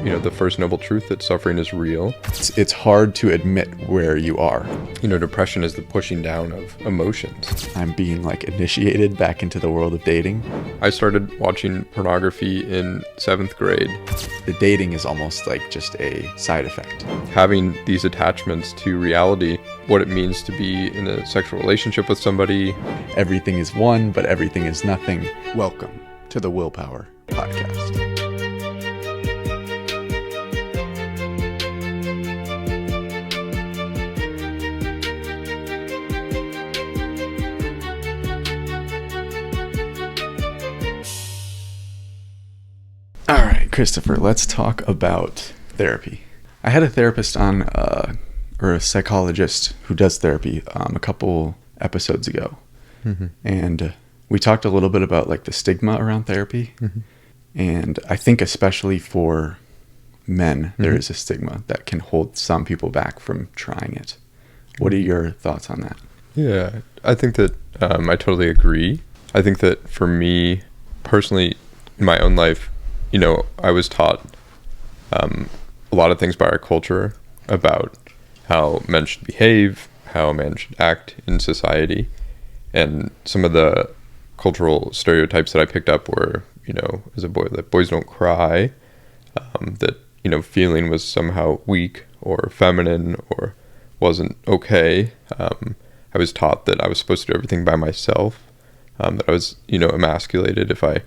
the first noble truth that suffering is real. It's hard to admit where you are. Depression is the pushing down of emotions. I'm being initiated back into the world of dating. I started watching pornography in 7th grade. The dating is almost just a side effect. Having these attachments to reality, what it means to be in a sexual relationship with somebody. Everything is one, but everything is nothing. Welcome to the Willpower Podcast. All right, Christopher, let's talk about therapy. I had a therapist on, or a psychologist who does therapy a couple episodes ago. Mm-hmm. And we talked a little bit about the stigma around therapy. Mm-hmm. And I think especially for men, there is a stigma that can hold some people back from trying it. What are your thoughts on that? Yeah, I think that I totally agree. I think that for me personally, in my own life, I was taught a lot of things by our culture about how men should behave, how men should act in society. And some of the cultural stereotypes that I picked up were, as a boy, that boys don't cry, that, feeling was somehow weak or feminine or wasn't okay. I was taught that I was supposed to do everything by myself, that I was, emasculated if I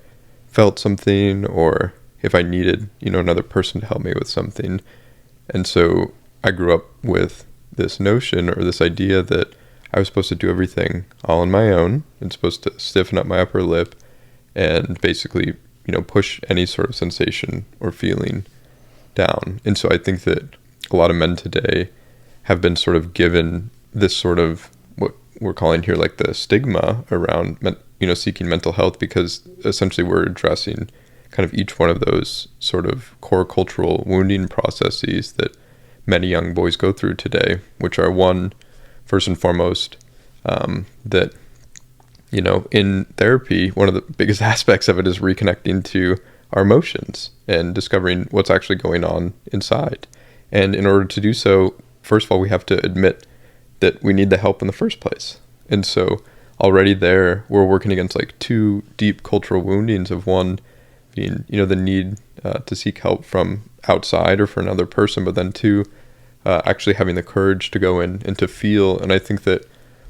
felt something or if I needed, another person to help me with something. And so I grew up with this notion or this idea that I was supposed to do everything all on my own and supposed to stiffen up my upper lip and basically, push any sort of sensation or feeling down. And so I think that a lot of men today have been sort of given this sort of what we're calling here the stigma around, seeking mental health, because essentially we're addressing kind of each one of those sort of core cultural wounding processes that many young boys go through today, which are one, first and foremost, that, in therapy, one of the biggest aspects of it is reconnecting to our emotions and discovering what's actually going on inside. And in order to do so, first of all, we have to admit that we need the help in the first place. And so already there, we're working against two deep cultural woundings of one being, the need to seek help from outside or for another person, but then two, actually having the courage to go in and to feel. And I think that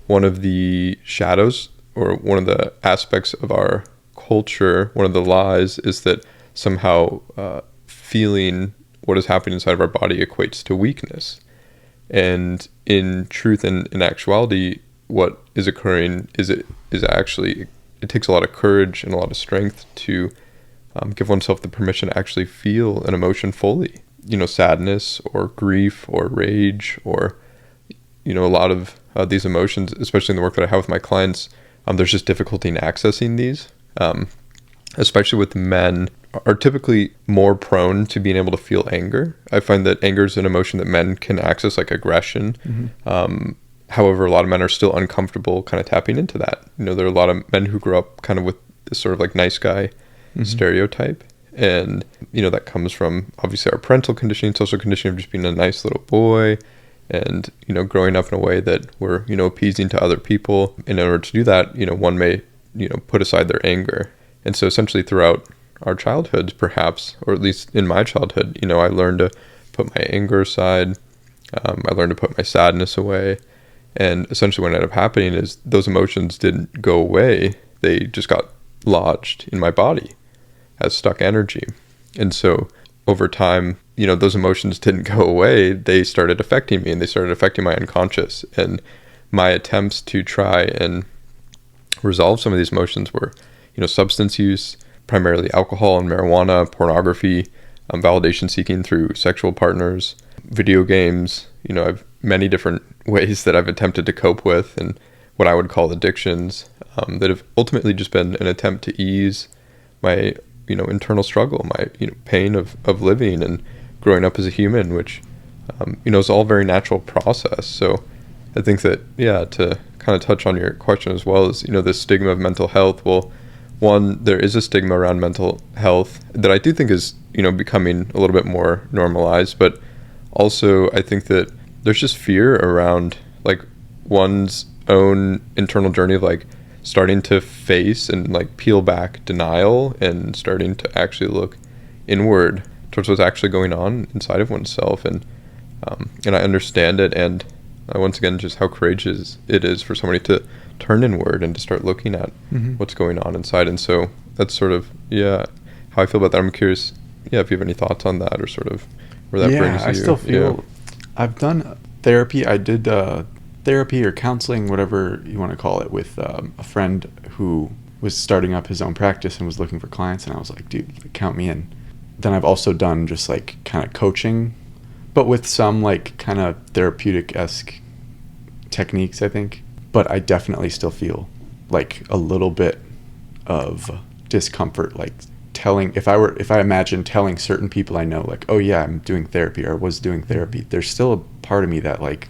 one of the shadows or one of the aspects of our culture, one of the lies, is that somehow feeling what is happening inside of our body equates to weakness. And in truth and in actuality, what is occurring is actually, it takes a lot of courage and a lot of strength to give oneself the permission to actually feel an emotion fully. Sadness or grief or rage or, a lot of these emotions, especially in the work that I have with my clients, there's just difficulty in accessing these, especially with men are typically more prone to being able to feel anger. I find that anger is an emotion that men can access, like aggression. Mm-hmm. However, a lot of men are still uncomfortable kind of tapping into that. There are a lot of men who grow up kind of with this sort of nice guy stereotype. And, that comes from obviously our parental conditioning, social conditioning of just being a nice little boy and, growing up in a way that we're, appeasing to other people. And in order to do that, one may, put aside their anger. And so essentially throughout our childhoods, perhaps, or at least in my childhood, I learned to put my anger aside. I learned to put my sadness away. And essentially what ended up happening is those emotions didn't go away. They just got lodged in my body as stuck energy. And so over time, those emotions didn't go away. They started affecting me and they started affecting my unconscious. And my attempts to try and resolve some of these emotions were, substance use, primarily alcohol and marijuana, pornography, validation seeking through sexual partners, video games. I've many different ways that I've attempted to cope with and what I would call addictions that have ultimately just been an attempt to ease my internal struggle, my pain of living and growing up as a human, which is all a very natural process. So I think that to kind of touch on your question as well as this stigma of mental health. Well, one, there is a stigma around mental health that I do think is becoming a little bit more normalized. But also I think that there's just fear around like one's own internal journey of like starting to face and like peel back denial and starting to actually look inward towards what's actually going on inside of oneself. And I understand it, and once again, just how courageous it is for somebody to turn inward and to start looking at what's going on inside. And so that's sort of how I feel about that. I'm curious if you have any thoughts on that, or sort of where that brings you. I still feel I've done therapy. I did therapy or counseling, whatever you want to call it, with a friend who was starting up his own practice and was looking for clients, and I was like, dude, count me in. Then I've also done just like kind of coaching, but with some like kind of therapeutic-esque techniques, I think. But I definitely still feel like a little bit of discomfort, like if I imagine telling certain people I know, like, oh yeah, I'm doing therapy or was doing therapy, there's still a part of me that like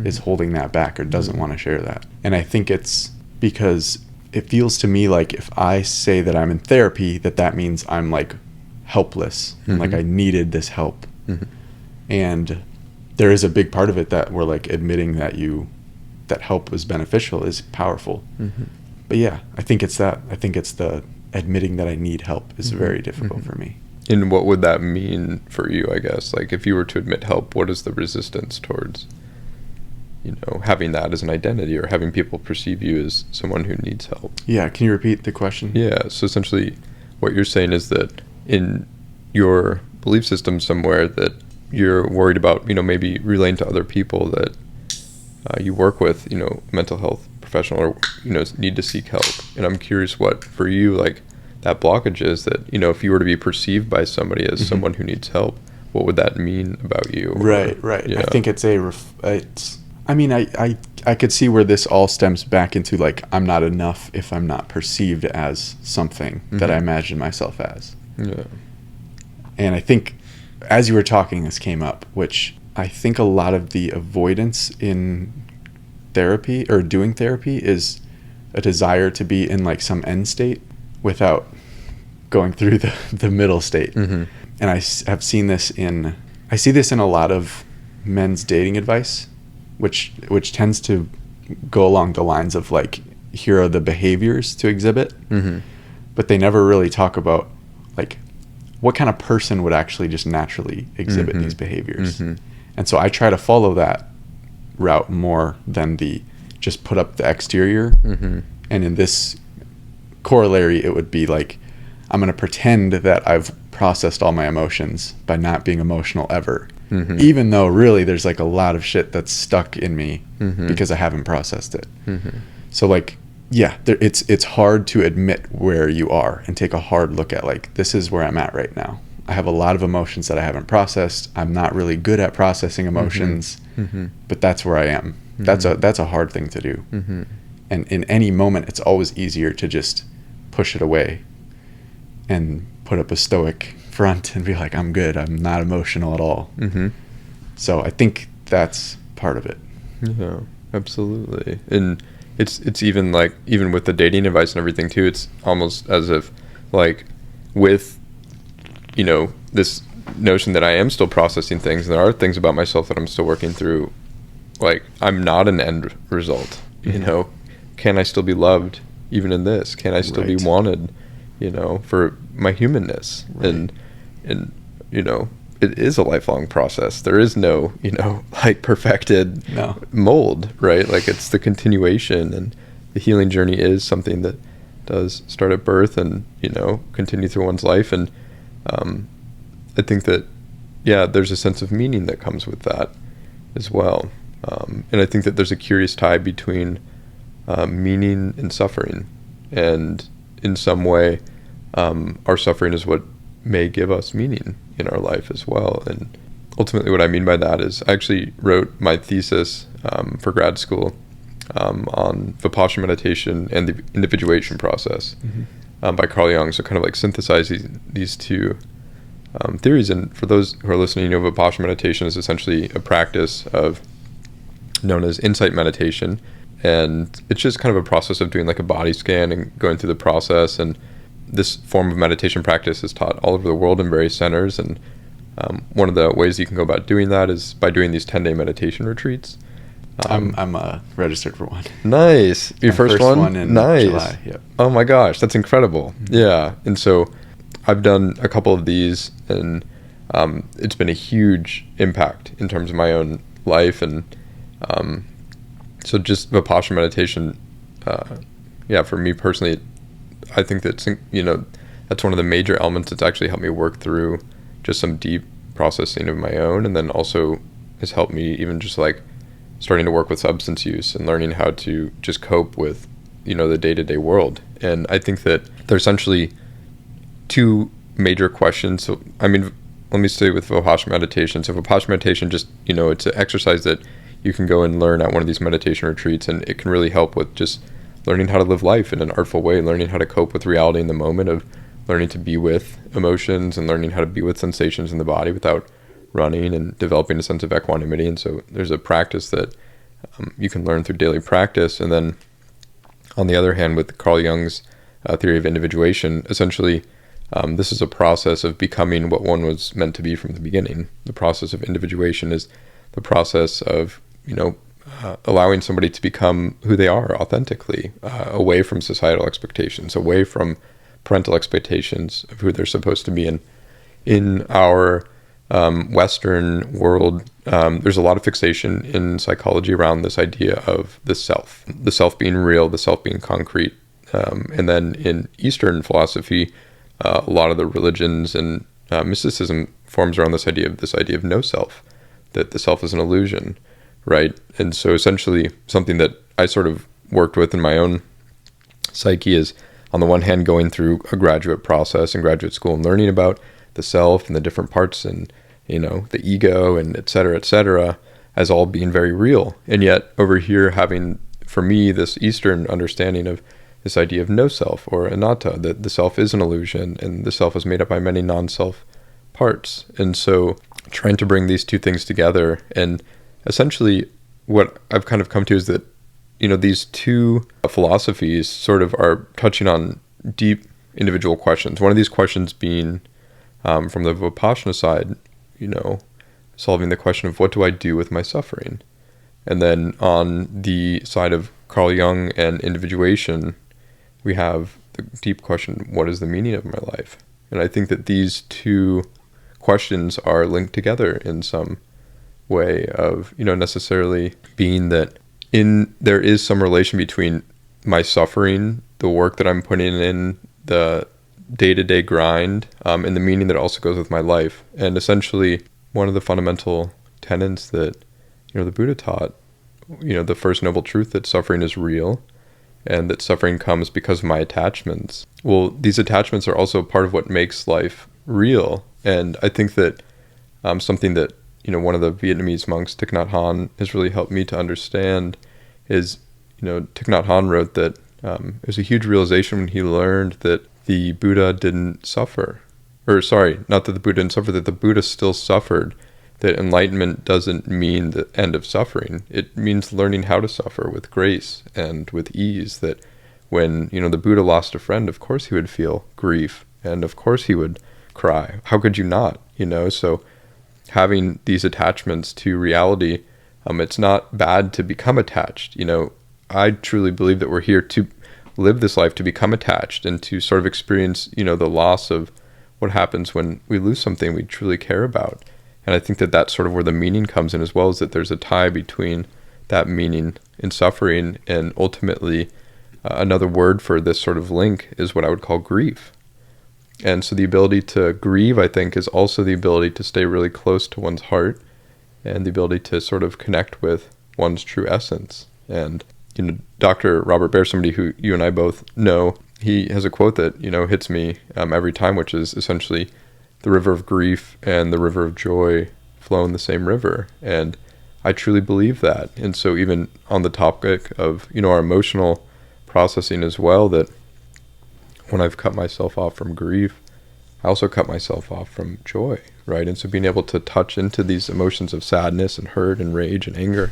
is holding that back or doesn't want to share that. And I think it's because it feels to me like if I say that I'm in therapy, that means I'm like helpless and like I needed this help. And there is a big part of it that we're like admitting that help was beneficial is powerful. But yeah, I think it's the admitting that I need help is very difficult for me. And what would that mean for you, I guess? Like if you were to admit help, what is the resistance towards, having that as an identity, or having people perceive you as someone who needs help? Yeah, can you repeat the question? Yeah, so essentially what you're saying is that in your belief system somewhere that you're worried about, maybe relaying to other people that you work with, mental health professional, or, need to seek help. And I'm curious what, for you, like, that blockage is that, if you were to be perceived by somebody as someone who needs help, what would that mean about you? Right. Yeah. I think it's I could see where this all stems back into, like, I'm not enough if I'm not perceived as something that I imagine myself as. Yeah. And I think, as you were talking, this came up, which I think a lot of the avoidance in therapy or doing therapy is a desire to be in like some end state without going through the middle state. And I have seen this in a lot of men's dating advice, which tends to go along the lines of like, here are the behaviors to exhibit, but they never really talk about like what kind of person would actually just naturally exhibit these behaviors. And so I try to follow that route more than the just put up the exterior. And in this corollary, it would be like, I'm going to pretend that I've processed all my emotions by not being emotional ever, even though really there's like a lot of shit that's stuck in me because I haven't processed it. So like, yeah, it's hard to admit where you are and take a hard look at like, this is where I'm at right now. I have a lot of emotions that I haven't processed. I'm not really good at processing emotions, but that's where I am. That's a hard thing to do. And in any moment, it's always easier to just push it away and put up a stoic front and be like, I'm good. I'm not emotional at all. So I think that's part of it. Yeah, absolutely. And it's even like, even with the dating advice and everything too, it's almost as if like with, this notion that I am still processing things, and there are things about myself that I'm still working through, like I'm not an end result, can I still be loved even in this? Can I still be wanted, for my humanness? And it is a lifelong process. There is no, like perfected mold, right? Like it's the continuation, and the healing journey is something that does start at birth and, continue through one's life. And I think that, there's a sense of meaning that comes with that as well. And I think that there's a curious tie between meaning and suffering. And in some way, our suffering is what may give us meaning in our life as well. And ultimately what I mean by that is I actually wrote my thesis for grad school on Vipassana meditation and the individuation process by Carl Jung. So kind of like synthesizing these two theories. And for those who are listening, Vipassana meditation is essentially a practice known as insight meditation. And it's just kind of a process of doing like a body scan and going through the process and this form of meditation practice is taught all over the world in various centers, and one of the ways you can go about doing that is by doing these 10-day meditation retreats. I'm registered for one. Nice. Your first one in nice. July. Yep. Oh my gosh, that's incredible. Yeah. And so I've done a couple of these, and it's been a huge impact in terms of my own life. And so just Vipassana meditation, for me personally, I think that's one of the major elements that's actually helped me work through just some deep processing of my own, and then also has helped me even just like starting to work with substance use and learning how to just cope with, the day-to-day world. And I think that there's essentially two major questions. So, let me stay with Vipassana meditation. So Vipassana meditation, just, it's an exercise that you can go and learn at one of these meditation retreats, and it can really help with just learning how to live life in an artful way, learning how to cope with reality in the moment, of learning to be with emotions and learning how to be with sensations in the body without running, and developing a sense of equanimity. And so there's a practice that you can learn through daily practice. And then on the other hand, with Carl Jung's theory of individuation, essentially this is a process of becoming what one was meant to be from the beginning. The process of individuation is the process of allowing somebody to become who they are authentically, away from societal expectations, away from parental expectations of who they're supposed to be. And in our Western world, there's a lot of fixation in psychology around this idea of the self being real, the self being concrete. And then in Eastern philosophy, a lot of the religions and mysticism forms around this idea of no self, that the self is an illusion, right? And so essentially something that I sort of worked with in my own psyche is, on the one hand, going through a graduate process in graduate school and learning about the self and the different parts and, the ego and et cetera, as all being very real. And yet over here having, for me, this Eastern understanding of this idea of no self, or anatta, that the self is an illusion and the self is made up by many non-self parts. And so trying to bring these two things together, and essentially what I've kind of come to is that, these two philosophies sort of are touching on deep individual questions. One of these questions being, from the Vipassana side, solving the question of what do I do with my suffering? And then on the side of Carl Jung and individuation, we have the deep question, what is the meaning of my life? And I think that these two questions are linked together in some way of, necessarily being that there is some relation between my suffering, the work that I'm putting in, the day-to-day grind, and the meaning that also goes with my life. And essentially one of the fundamental tenets that the Buddha taught, the first noble truth, that suffering is real and that suffering comes because of my attachments. Well, these attachments are also part of what makes life real. And I think that something that one of the Vietnamese monks, Thich Nhat Hanh, has really helped me to understand is, Thich Nhat Hanh wrote that it was a huge realization when he learned that the Buddha didn't suffer. Or sorry, not that the Buddha didn't suffer, that the Buddha still suffered. That enlightenment doesn't mean the end of suffering. It means learning how to suffer with grace and with ease. That when, the Buddha lost a friend, of course he would feel grief, and of course he would cry. How could you not? So having these attachments to reality, it's not bad to become attached. I truly believe that we're here to live this life, to become attached and to sort of experience, the loss of what happens when we lose something we truly care about. And I think that that's sort of where the meaning comes in as well, is that there's a tie between that meaning and suffering. And ultimately, another word for this sort of link is what I would call grief. And so the ability to grieve, I think, is also the ability to stay really close to one's heart and the ability to sort of connect with one's true essence. And, Dr. Robert Baer, somebody who you and I both know, he has a quote that, hits me every time, which is essentially, the river of grief and the river of joy flow in the same river. And I truly believe that. And so even on the topic of, our emotional processing as well, that when I've cut myself off from grief, I also cut myself off from joy, right? And so being able to touch into these emotions of sadness and hurt and rage and anger,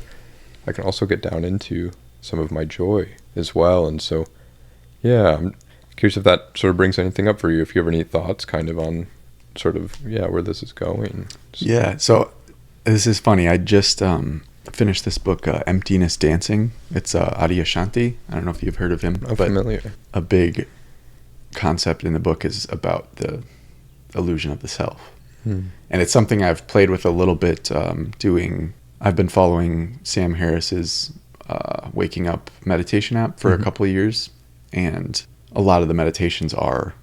I can also get down into some of my joy as well. And so, yeah, I'm curious if that sort of brings anything up for you, if you have any thoughts kind of on sort of, where this is going. Yeah, so this is funny. I just finished this book, Emptiness Dancing. It's Adyashanti. I don't know if you've heard of him. I'm familiar. A big concept in the book is about the illusion of the self. And it's something I've played with a little bit I've been following Sam Harris's Waking Up meditation app for a couple of years. And a lot of the meditations are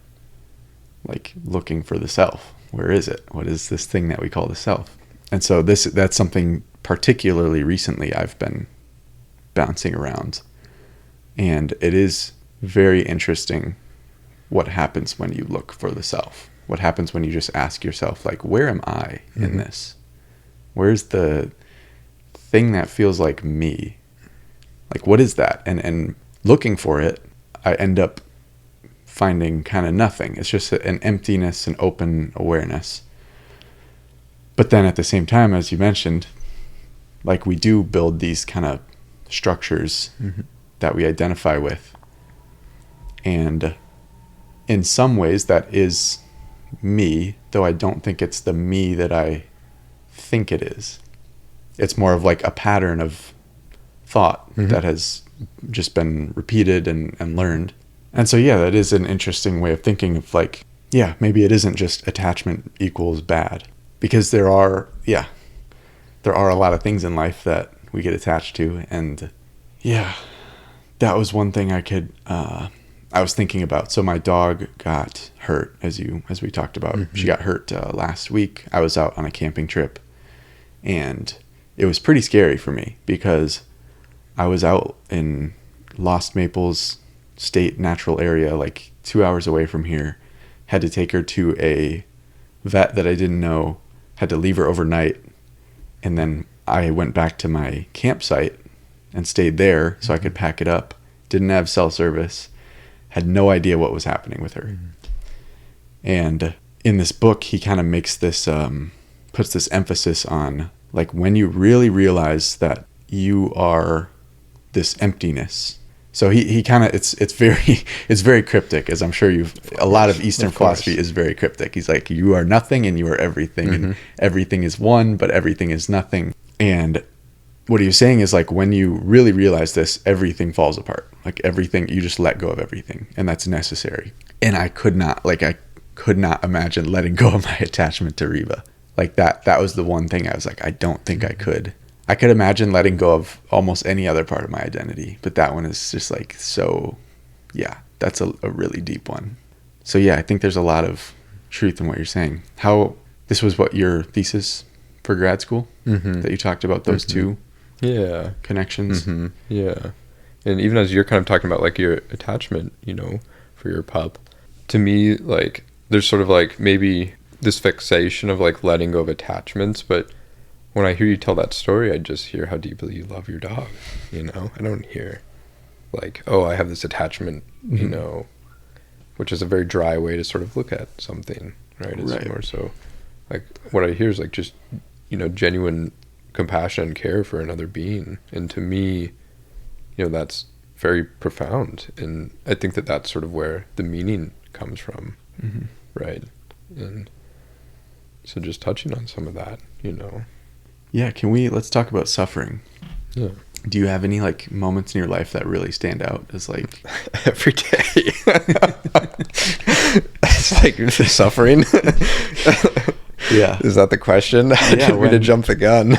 like looking for the self. Where is it? What is this thing that we call the self? And so that's something particularly recently I've been bouncing around. And it is very interesting what happens when you look for the self. What happens when you just ask yourself, like, where am I in this? Where's the thing that feels like me? Like, what is that? And looking for it, I end up finding kind of nothing. It's just an emptiness, an open awareness. But then at the same time, as you mentioned, like, we do build these kind of structures that we identify with. And in some ways that is me, though I don't think it's the me that I think it is. It's more of like a pattern of thought that has just been repeated and learned. And so, that is an interesting way of thinking of like, maybe it isn't just attachment equals bad, because there are a lot of things in life that we get attached to. And that was one thing I was thinking about. So my dog got hurt, as we talked about. She got hurt last week. I was out on a camping trip, and it was pretty scary for me because I was out in Lost Maples State Natural Area, like 2 hours away from here. Had to take her to a vet that I didn't know, had to leave her overnight, and then I went back to my campsite and stayed there so I could pack it up. Didn't have cell service, had no idea what was happening with her. And in this book, he kind of makes this, puts this emphasis on, like, when you really realize that you are this emptiness. So he kind of, it's very cryptic, as I'm sure a lot of Eastern philosophy is very cryptic. He's like, you are nothing and you are everything, and everything is one, but everything is nothing. And what he was saying is, like, when you really realize this, everything falls apart. Like, everything, you just let go of everything, and that's necessary. And I could not imagine letting go of my attachment to Reba. Like, that was the one thing I was like, I don't think I could. I could imagine letting go of almost any other part of my identity, but that one is just like, so that's a really deep one. So I think there's a lot of truth in what you're saying. How this was what your thesis for grad school, that you talked about those two connections. And even as you're kind of talking about like your attachment, for your pup, to me, like, there's sort of like maybe this fixation of like letting go of attachments, but when I hear you tell that story, I just hear how deeply you love your dog. I don't hear like, oh, I have this attachment, which is a very dry way to sort of look at something, right? It's more so like what I hear is like just, genuine compassion and care for another being. And to me, that's very profound. And I think that that's sort of where the meaning comes from, right? And so just touching on some of that, let's talk about suffering. Do you have any like moments in your life that really stand out as like every day? It's like suffering. Is that the question? I didn't mean to jump the gun.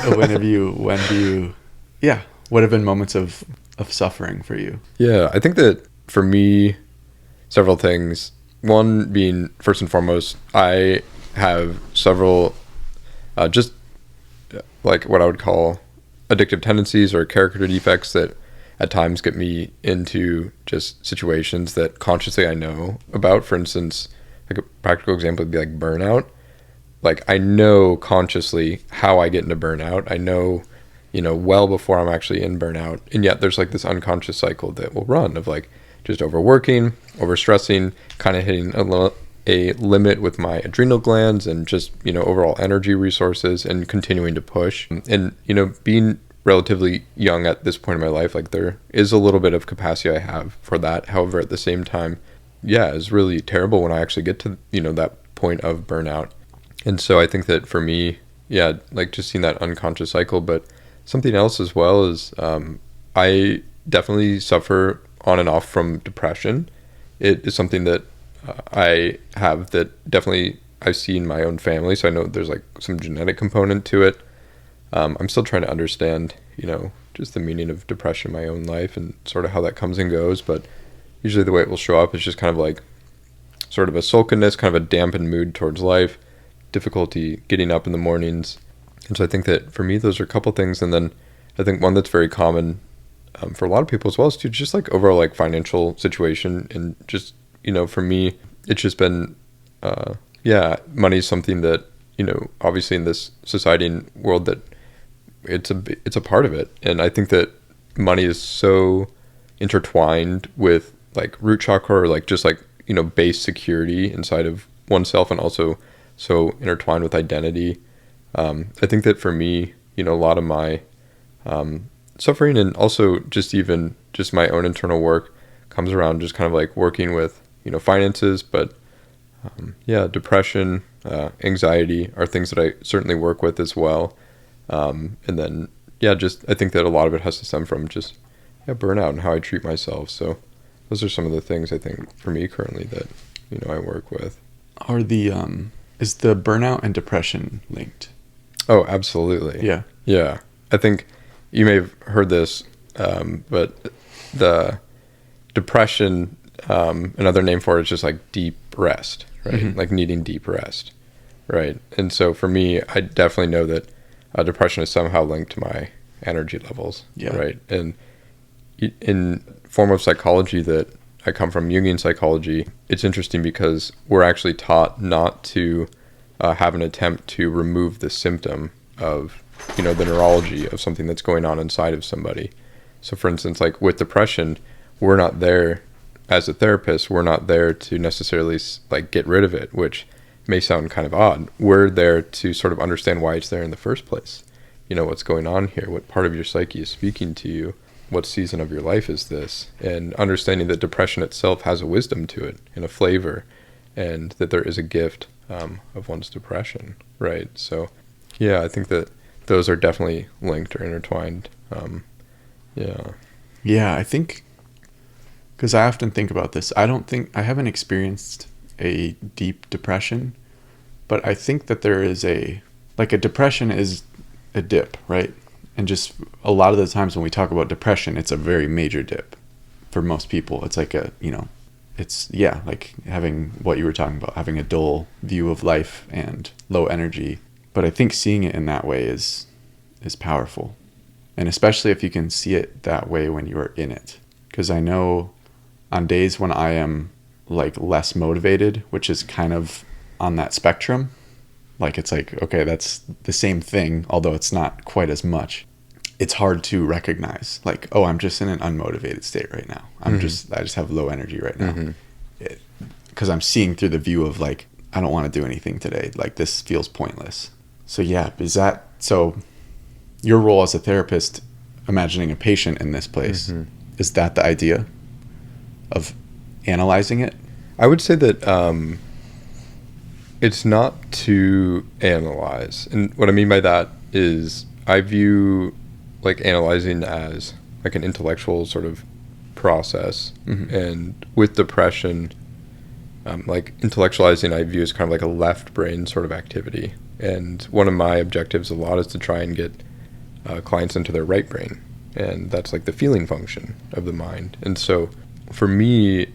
What have been moments of suffering for you? I think that for me, several things. One being, first and foremost, I have several just like what I would call addictive tendencies or character defects that at times get me into just situations that consciously I know about. For instance, like a practical example would be like burnout. Like, I know consciously how I get into burnout. I know, well before I'm actually in burnout. And yet there's like this unconscious cycle that will run of like just overworking, overstressing, kind of hitting a limit with my adrenal glands and just, overall energy resources, and continuing to push. And, being relatively young at this point in my life, like, there is a little bit of capacity I have for that. However, at the same time, is really terrible when I actually get to, that point of burnout. And so I think that for me, like just seeing that unconscious cycle. But something else as well is I definitely suffer on and off from depression. It is something that I have that definitely I see in my own family. So I know there's like some genetic component to it. I'm still trying to understand, just the meaning of depression in my own life and sort of how that comes and goes. But usually the way it will show up is just kind of like sort of a sulkiness, kind of a dampened mood towards life, difficulty getting up in the mornings. And so I think that for me, those are a couple things. And then I think one that's very common for a lot of people as well is just like overall like financial situation. And just, for me, it's just been, money is something that, obviously in this society and world that it's a part of it. And I think that money is so intertwined with like root chakra or like just like, base security inside of oneself, and also so intertwined with identity. I think that for me, a lot of my suffering and also just my own internal work comes around just kind of like working with, finances, but depression, anxiety are things that I certainly work with as well. And then, I think that a lot of it has to stem from just burnout and how I treat myself. So those are some of the things I think for me currently that, I work with. Are is the burnout and depression linked? Oh, absolutely. Yeah. Yeah. I think you may have heard this, but the depression, another name for it is just like deep rest, right? Mm-hmm. Like needing deep rest, right? And so for me, I definitely know that depression is somehow linked to my energy levels, right? And in form of psychology that I come from, Jungian psychology, it's interesting because we're actually taught not to have an attempt to remove the symptom of, the neurology of something that's going on inside of somebody. So for instance, like with depression, we're not there as a therapist, we're not there to necessarily like get rid of it, which may sound kind of odd. We're there to sort of understand why it's there in the first place. What's going on here, what part of your psyche is speaking to you, what season of your life is this, and understanding that depression itself has a wisdom to it and a flavor, and that there is a gift of one's depression, right? So I think that those are definitely linked or intertwined. I think, because I often think about this, I haven't experienced a deep depression, but I think that there is a depression is a dip, right? And just a lot of the times when we talk about depression, it's a very major dip for most people. It's like like having what you were talking about, having a dull view of life and low energy. But I think seeing it in that way is powerful. And especially if you can see it that way when you are in it. Because I know on days when I am like less motivated, which is kind of on that spectrum, like it's like, okay, that's the same thing, although it's not quite as much. It's hard to recognize like, oh, I'm just in an unmotivated state right now. I just have low energy right now. Because I'm seeing through the view of like, I don't want to do anything today. Like this feels pointless. So so your role as a therapist, imagining a patient in this place, is that the idea of analyzing it? I would say that it's not to analyze. And what I mean by that is I view like analyzing as like an intellectual sort of process. And with depression, like intellectualizing I view as kind of like a left brain sort of activity. And one of my objectives a lot is to try and get clients into their right brain. And that's like the feeling function of the mind. And so for me,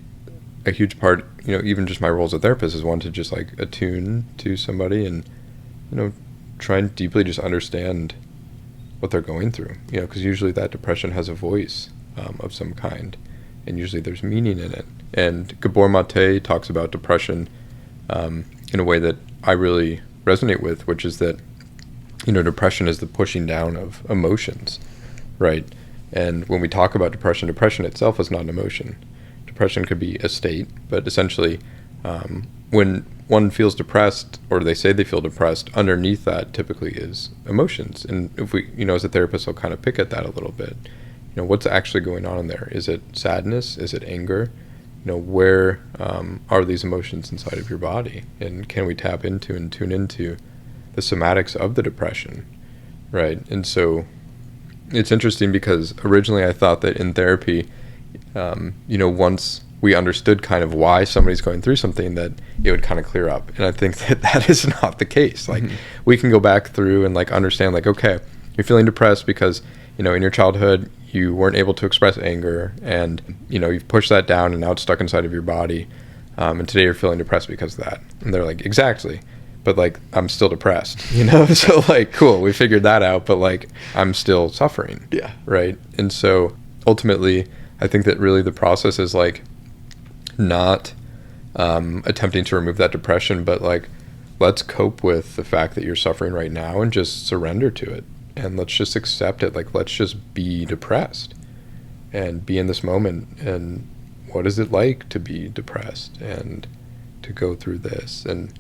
a huge part, even just my role as a therapist is one to just like attune to somebody and, try and deeply just understand what they're going through, because usually that depression has a voice of some kind, and usually there's meaning in it. And Gabor Mate talks about depression in a way that I really resonate with, which is that, depression is the pushing down of emotions, right? And when we talk about depression itself is not an emotion. Depression could be a state, but essentially when one feels depressed, or they say they feel depressed, underneath that typically is emotions. And if we, as a therapist, will kind of pick at that a little bit. What's actually going on in there? Is it sadness? Is it anger? where are these emotions inside of your body, and can we tap into and tune into the somatics of the depression, right? And so it's interesting because originally I thought that in therapy, once we understood kind of why somebody's going through something, that it would kind of clear up. And I think that is not the case. Like, we can go back through and like understand, like, okay, you're feeling depressed because, in your childhood, you weren't able to express anger, and, you've pushed that down and now it's stuck inside of your body. And today you're feeling depressed because of that. And they're like, exactly. But like, I'm still depressed, So like, cool, we figured that out, but like, I'm still suffering. Yeah. Right. And so ultimately, I think that really the process is like not attempting to remove that depression, but like, let's cope with the fact that you're suffering right now and just surrender to it. And let's just accept it. Like, let's just be depressed and be in this moment. And what is it like to be depressed and to go through this? And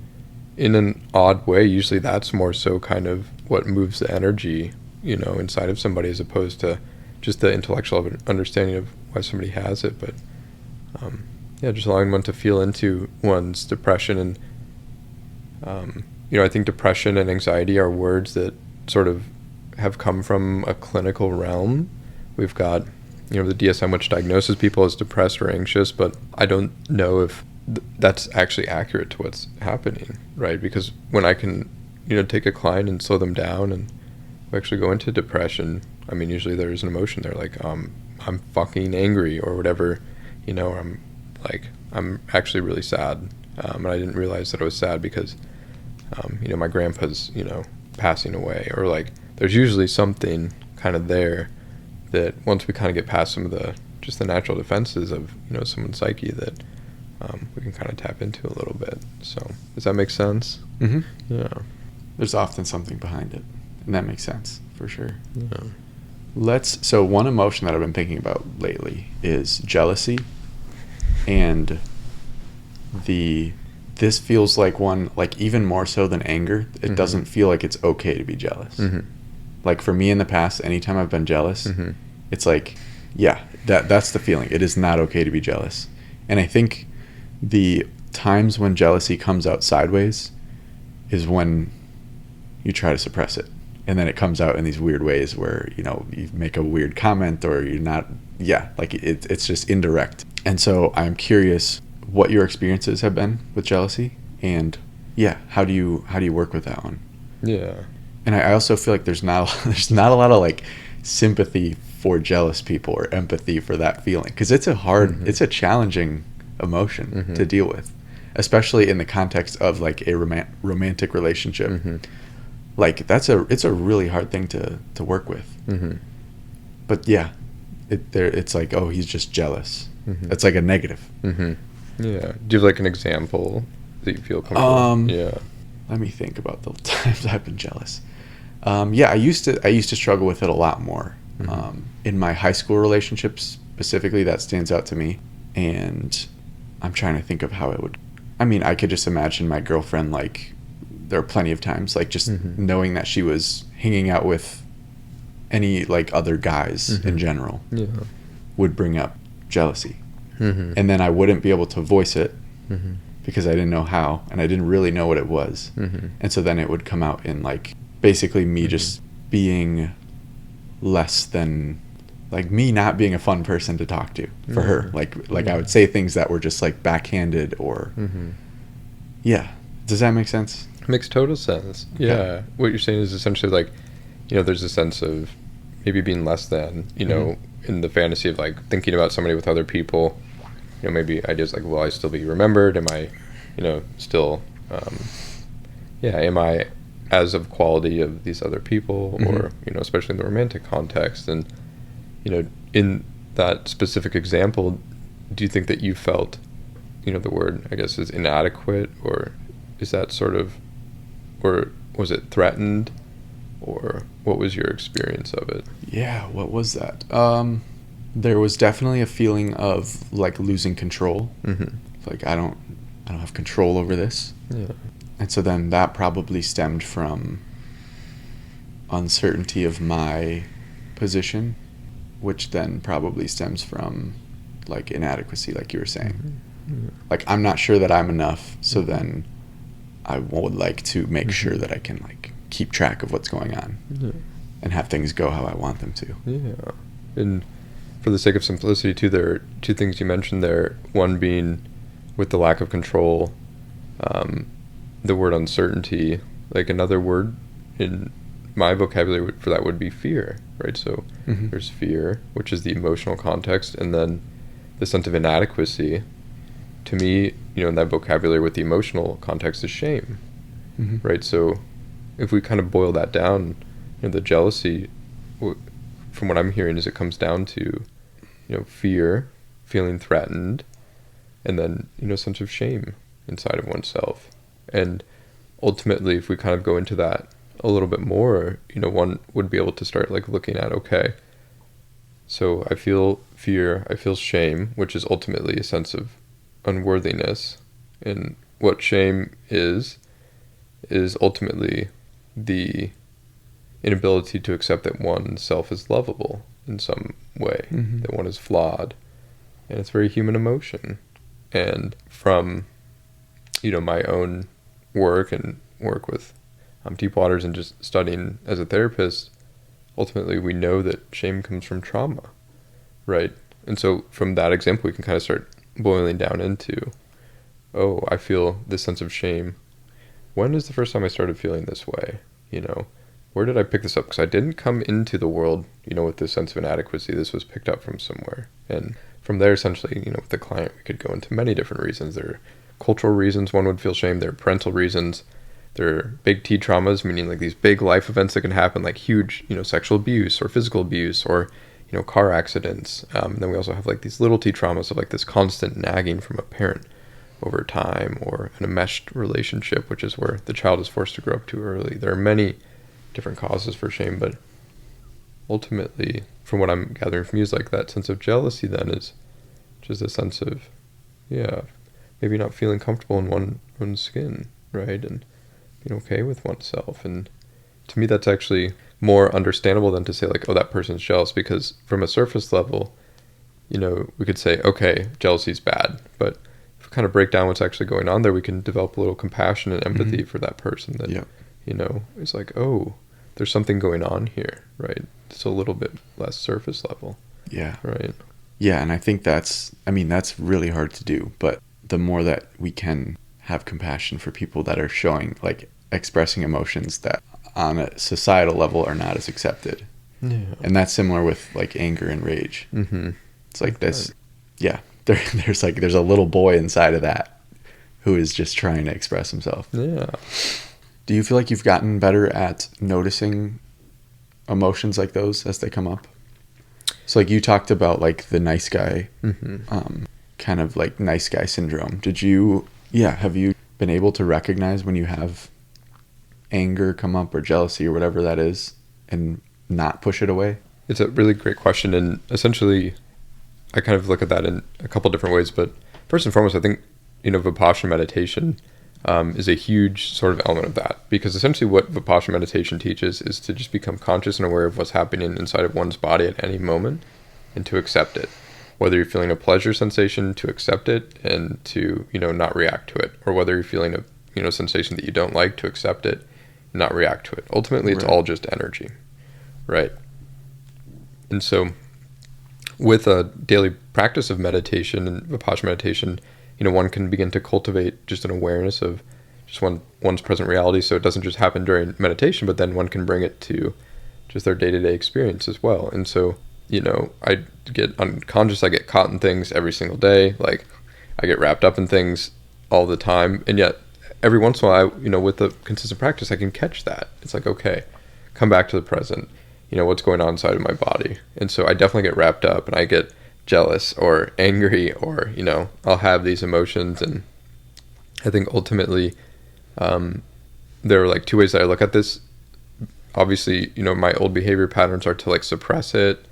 in an odd way, usually that's more so kind of what moves the energy, inside of somebody, as opposed to just the intellectual understanding of why somebody has it. But just allowing one to feel into one's depression. And I think depression and anxiety are words that sort of have come from a clinical realm. We've got the DSM, which diagnoses people as depressed or anxious, but I don't know if that's actually accurate to what's happening, right? Because when I can take a client and slow them down and we actually go into depression, I mean, usually there's an emotion there, like I'm fucking angry or whatever, or I'm actually really sad, and I didn't realize that I was sad because my grandpa's passing away, or like there's usually something kind of there that once we kind of get past some of the natural defenses of someone's psyche, that we can kind of tap into a little bit. So does that make sense? Mm-hmm. Yeah. There's often something behind it, and that makes sense for sure. Yeah. So one emotion that I've been thinking about lately is jealousy, and this feels like one, like even more so than anger, it doesn't feel like it's okay to be jealous. Mm-hmm. Like for me in the past, anytime I've been jealous, it's like, yeah, that's the feeling. It is not okay to be jealous. And I think the times when jealousy comes out sideways is when you try to suppress it. And then it comes out in these weird ways where, you make a weird comment, or you're not, like it's just indirect. And so I'm curious what your experiences have been with jealousy, and how do you work with that one? Yeah. And I also feel like there's not a lot of like sympathy for jealous people or empathy for that feeling, because it's a challenging emotion to deal with, especially in the context of like a romantic relationship. Like it's a really hard thing to work with. But it's like, oh, he's just jealous. It's like a negative. Yeah. Do you have like an example that you feel comfortable? Let me think about the times I've been jealous. I used to struggle with it a lot more. In my high school relationships specifically, that stands out to me. And I'm trying to think of how it would. I mean, I could just imagine my girlfriend, like, there are plenty of times, like, just knowing that she was hanging out with any, like, other guys in general would bring up jealousy. And then I wouldn't be able to voice it because I didn't know how, and I didn't really know what it was. And so then it would come out in, like, basically me just being less than, like, me not being a fun person to talk to for her. Like I would say things that were just, like, backhanded or... Does that make sense? Makes total sense. Okay. Yeah. What you're saying is essentially, like, there's a sense of maybe being less than, in the fantasy of, like, thinking about somebody with other people, maybe ideas like, will I still be remembered? Am I, still, am I as of quality of these other people, or, especially in the romantic context. And, in that specific example, do you think that you felt, the word, I guess, is inadequate, or is that sort of, or was it threatened, or what was your experience of it? Yeah, what was that? There was definitely a feeling of, like, losing control. Like, I don't have control over this. Yeah. And so then that probably stemmed from uncertainty of my position, which then probably stems from like inadequacy, like you were saying. Mm-hmm. Like, I'm not sure that I'm enough, so then I would like to make sure that I can like keep track of what's going on and have things go how I want them to. Yeah. And for the sake of simplicity too, there are two things you mentioned there. One being with the lack of control, the word uncertainty. Like, another word in my vocabulary for that would be fear, right? So there's fear, which is the emotional context, and then the sense of inadequacy. To me, in that vocabulary with the emotional context is shame, right? So if we kind of boil that down, the jealousy, from what I'm hearing, is it comes down to, fear, feeling threatened, and then, sense of shame inside of oneself. And ultimately, if we kind of go into that a little bit more, one would be able to start like looking at, okay, so I feel fear, I feel shame, which is ultimately a sense of unworthiness. And what shame is ultimately the inability to accept that oneself is lovable in some way, that one is flawed. And it's a very human emotion. And from, my own work and work with deep waters and just studying as a therapist, ultimately we know that shame comes from trauma, right? And so from that example, we can kind of start boiling down into, oh, I feel this sense of shame. When is the first time I started feeling this way? Where did I pick this up? Because I didn't come into the world, with this sense of inadequacy. This was picked up from somewhere. And from there, essentially, with the client, we could go into many different reasons. There are cultural reasons one would feel shame. There are parental reasons. There are big T traumas, meaning like these big life events that can happen, like huge, sexual abuse or physical abuse or, car accidents. And then we also have like these little T traumas of like this constant nagging from a parent over time, or an enmeshed relationship, which is where the child is forced to grow up too early. There are many different causes for shame, but ultimately, from what I'm gathering from you, is like that sense of jealousy then is just a sense of, maybe not feeling comfortable in one's skin, right? And being okay with oneself. And to me, that's actually more understandable than to say like, oh, that person's jealous, because from a surface level, we could say, okay, jealousy is bad, but if we kind of break down what's actually going on there, we can develop a little compassion and empathy for that person that, it's like, oh, there's something going on here, right? It's a little bit less surface level. Yeah. Right. Yeah. And I think that's really hard to do, but the more that we can have compassion for people that are showing, like, expressing emotions that on a societal level are not as accepted. Yeah. And that's similar with like anger and rage. It's like this, there's a little boy inside of that who is just trying to express himself. Yeah. Do you feel like you've gotten better at noticing emotions like those as they come up? So like you talked about like the nice guy, kind of like nice guy syndrome. Have you been able to recognize when you have anger come up or jealousy or whatever that is and not push it away? It's a really great question. And essentially, I kind of look at that in a couple different ways. But first and foremost, I think, Vipassana meditation is a huge sort of element of that, because essentially what Vipassana meditation teaches is to just become conscious and aware of what's happening inside of one's body at any moment and to accept it. Whether you're feeling a pleasure sensation, to accept it and to, not react to it, or whether you're feeling a, sensation that you don't like, to accept it and not react to it. Ultimately, it's all just energy, right? And so with a daily practice of meditation and Vipassana meditation, one can begin to cultivate just an awareness of just one's present reality. So it doesn't just happen during meditation, but then one can bring it to just their day-to-day experience as well. And so, I get unconscious, I get caught in things every single day. Like, I get wrapped up in things all the time. And yet every once in a while, with the consistent practice, I can catch that. It's like, okay, come back to the present, what's going on inside of my body. And so I definitely get wrapped up and I get jealous or angry, or I'll have these emotions. And I think ultimately there are like two ways that I look at this. Obviously, my old behavior patterns are to like suppress it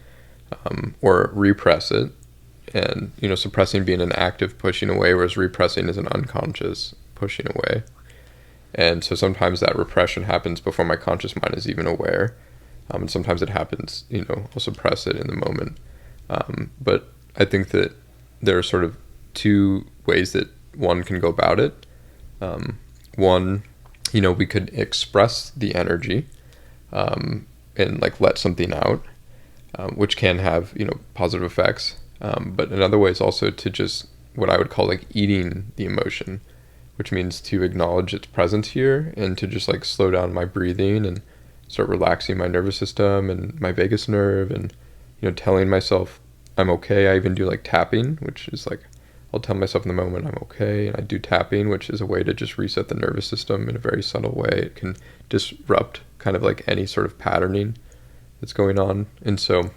or repress it, and suppressing being an active pushing away, whereas repressing is an unconscious pushing away. And so sometimes that repression happens before my conscious mind is even aware, and sometimes it happens, I'll suppress it in the moment. But I think that there are sort of two ways that one can go about it. One, we could express the energy and like let something out, which can have, positive effects. But another way is also to just what I would call like eating the emotion, which means to acknowledge its presence here and to just like slow down my breathing and start relaxing my nervous system and my vagus nerve and, telling myself I'm okay. I even do like tapping, which is like, I'll tell myself in the moment I'm okay. And I do tapping, which is a way to just reset the nervous system in a very subtle way. It can disrupt kind of like any sort of patterning that's going on. And so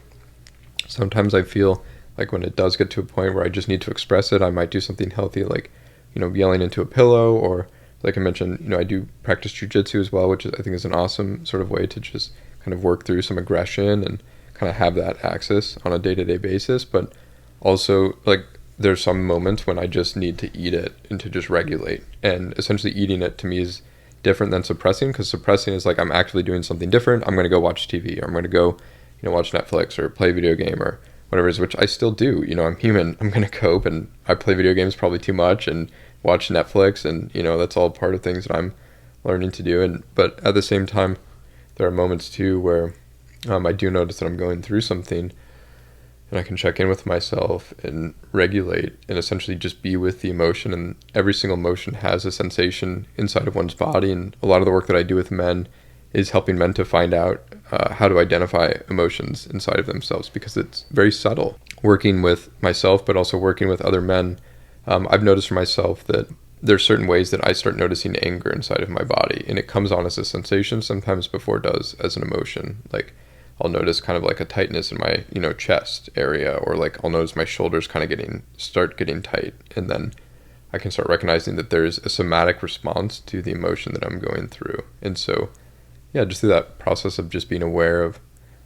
sometimes I feel like when it does get to a point where I just need to express it, I might do something healthy, like, yelling into a pillow, or like I mentioned, I do practice jujitsu as well, which I think is an awesome sort of way to just kind of work through some aggression and kind of have that access on a day-to-day basis. But also, like, there's some moments when I just need to eat it and to just regulate. And essentially eating it to me is different than suppressing, because suppressing is like I'm actually doing something different. I'm going to go watch TV, or I'm going to go, watch Netflix or play a video game or whatever it is, which I still do. I'm human. I'm going to cope, and I play video games probably too much and watch Netflix, and, that's all part of things that I'm learning to do. But at the same time, there are moments too where I do notice that I'm going through something, and I can check in with myself and regulate and essentially just be with the emotion. And every single emotion has a sensation inside of one's body. And a lot of the work that I do with men is helping men to find out how to identify emotions inside of themselves, because it's very subtle. Working with myself, but also working with other men, I've noticed for myself that there's certain ways that I start noticing anger inside of my body, and it comes on as a sensation sometimes before it does as an emotion. Like, I'll notice kind of like a tightness in my, chest area, or like I'll notice my shoulders kind of start getting tight, and then I can start recognizing that there's a somatic response to the emotion that I'm going through. And so, yeah, just through that process of just being aware of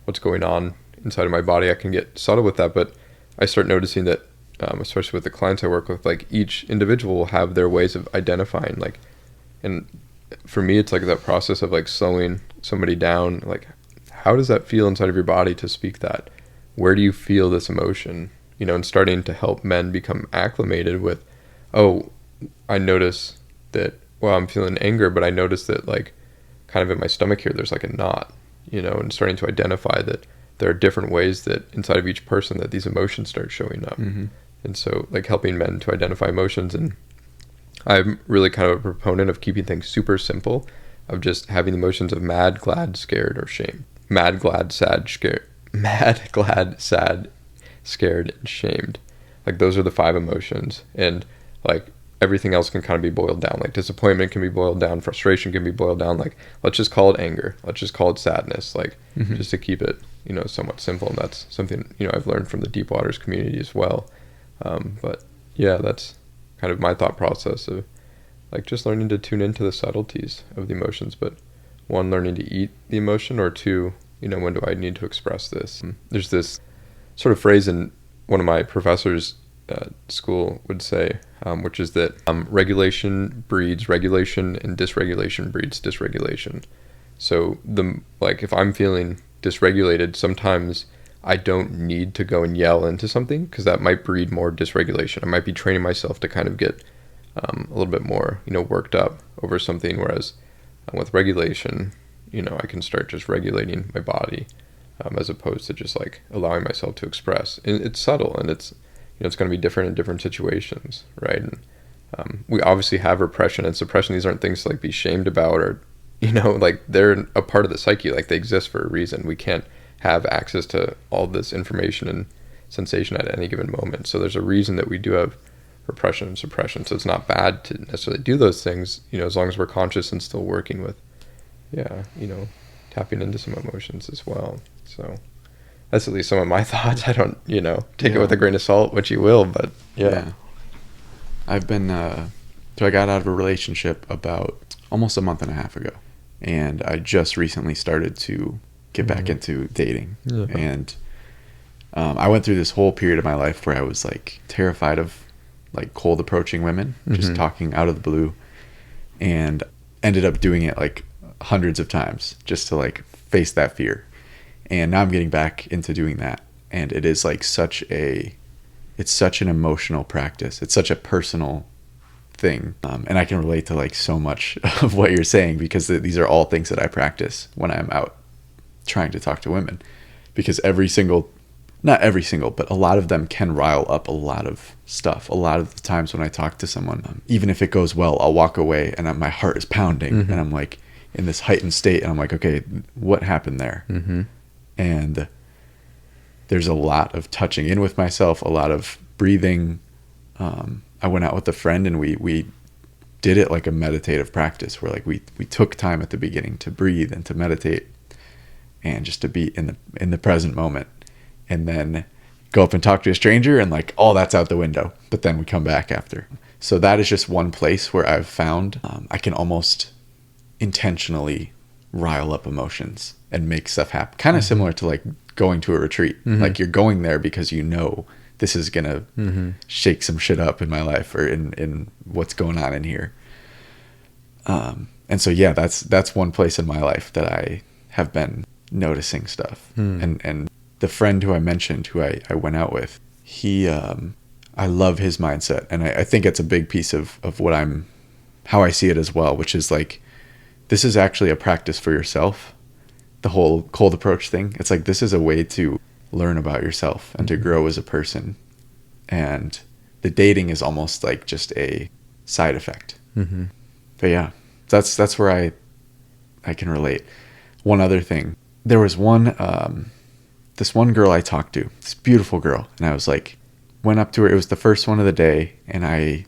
what's going on inside of my body, I can get subtle with that. But I start noticing that, especially with the clients I work with, like each individual will have their ways of identifying, like, and for me, it's like that process of like slowing somebody down, like, how does that feel inside of your body to speak that? Where do you feel this emotion? And starting to help men become acclimated with, oh, I notice that, well, I'm feeling anger, but I notice that like kind of in my stomach here, there's like a knot, and starting to identify that there are different ways that inside of each person that these emotions start showing up. Mm-hmm. And so like helping men to identify emotions. And I'm really kind of a proponent of keeping things super simple, of just having the emotions of mad, glad, scared, or shame. Mad, glad, sad, scared. Mad, glad, sad, scared, and shamed. Like, those are the 5 emotions. And like everything else can kind of be boiled down. Like, disappointment can be boiled down, frustration can be boiled down. Like, let's just call it anger, let's just call it sadness, like, mm-hmm. just to keep it, somewhat simple. And that's something, I've learned from the Deep Waters community as well. But yeah, that's kind of my thought process of like just learning to tune into the subtleties of the emotions. But 1, learning to eat the emotion, or 2, when do I need to express this? There's this sort of phrase in one of my professors at school would say, which is that regulation breeds regulation, and dysregulation breeds dysregulation. So if I'm feeling dysregulated, sometimes I don't need to go and yell into something, because that might breed more dysregulation. I might be training myself to kind of get a little bit more, worked up over something, whereas with regulation, I can start just regulating my body, as opposed to just like allowing myself to express. And it's subtle, and it's, it's going to be different in different situations, right? And we obviously have repression and suppression. These aren't things to like be shamed about, or, like they're a part of the psyche, like they exist for a reason. We can't have access to all this information and sensation at any given moment. So there's a reason that we do have repression and suppression. So it's not bad to necessarily do those things, as long as we're conscious and still working with, tapping into some emotions as well. So that's at least some of my thoughts. I don't, take it with a grain of salt, what you will, but yeah. I've been, so I got out of a relationship about almost a month and a half ago, and I just recently started to get back into dating. Yeah. And I went through this whole period of my life where I was like terrified of like cold approaching women, just talking out of the blue, and ended up doing it like hundreds of times just to like face that fear. And now I'm getting back into doing that, and it is like such a it's such an emotional practice. It's such a personal thing. And I can relate to like so much of what you're saying, because these are all things that I practice when I'm out trying to talk to women, because not every single, but a lot of them can rile up a lot of stuff. A lot of the times when I talk to someone, even if it goes well, I'll walk away and my heart is pounding and I'm like in this heightened state, and I'm like, okay, what happened there? And there's a lot of touching in with myself, a lot of breathing. I went out with a friend and we did it like a meditative practice, where like we took time at the beginning to breathe and to meditate and just to be in the present moment, and then go up and talk to a stranger, and like all that's out the window, but then we come back after. So that is just one place where I've found I can almost intentionally rile up emotions and make stuff happen. Kind of similar to like going to a retreat. Like you're going there because you know this is gonna shake some shit up in my life, or in what's going on in here. And so yeah, that's one place in my life that I have been noticing stuff. And the friend who I mentioned, who I went out with, he I love his mindset, and I think it's a big piece of how I see it as well, which is like, this is actually a practice for yourself. The whole cold approach thing, it's like, this is a way to learn about yourself and to grow as a person, and the dating is almost like just a side effect. But yeah, that's where I can relate. One other thing, there was this one girl I talked to, this beautiful girl, and I was like, went up to her. It was the first one of the day, and I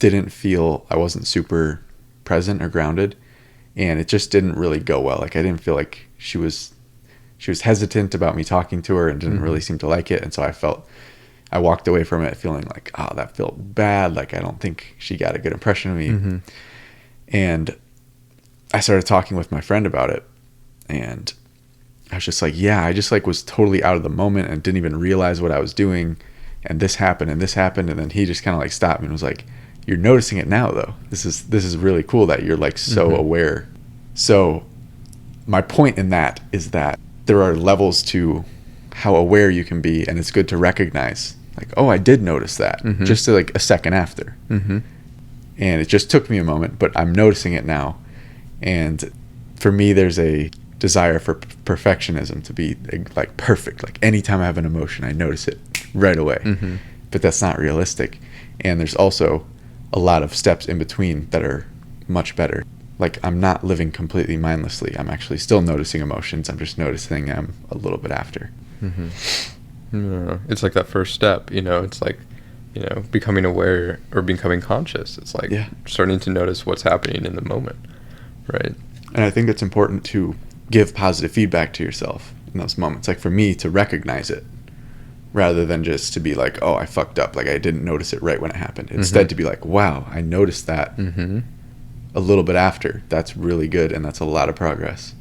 wasn't super present or grounded, and it just didn't really go well. Like I didn't feel like she was hesitant about me talking to her and didn't really seem to like it. And so I walked away from it feeling like, oh, that felt bad. Like, I don't think she got a good impression of me. And I started talking with my friend about it, and I was just like, yeah, I just like was totally out of the moment and didn't even realize what I was doing. And this happened and this happened. And then he just kind of like stopped me and was like, you're noticing it now though. This is really cool that you're like so aware. So my point in that is that there are levels to how aware you can be, and it's good to recognize like, oh, I did notice that just to like a second after. And it just took me a moment, but I'm noticing it now. And for me, there's a desire for perfectionism, to be like perfect. Like anytime I have an emotion, I notice it right away. But that's not realistic. And there's also a lot of steps in between that are much better. Like I'm not living completely mindlessly. I'm actually still noticing emotions. I'm just noticing them a little bit after. It's like that first step, it's like, becoming aware or becoming conscious. It's like starting to notice what's happening in the moment, right? And I think it's important to give positive feedback to yourself in those moments. Like for me, to recognize it rather than just to be like, oh, I fucked up. Like I didn't notice it right when it happened. Instead to be like, wow, I noticed that a little bit after. That's really good. And that's a lot of progress.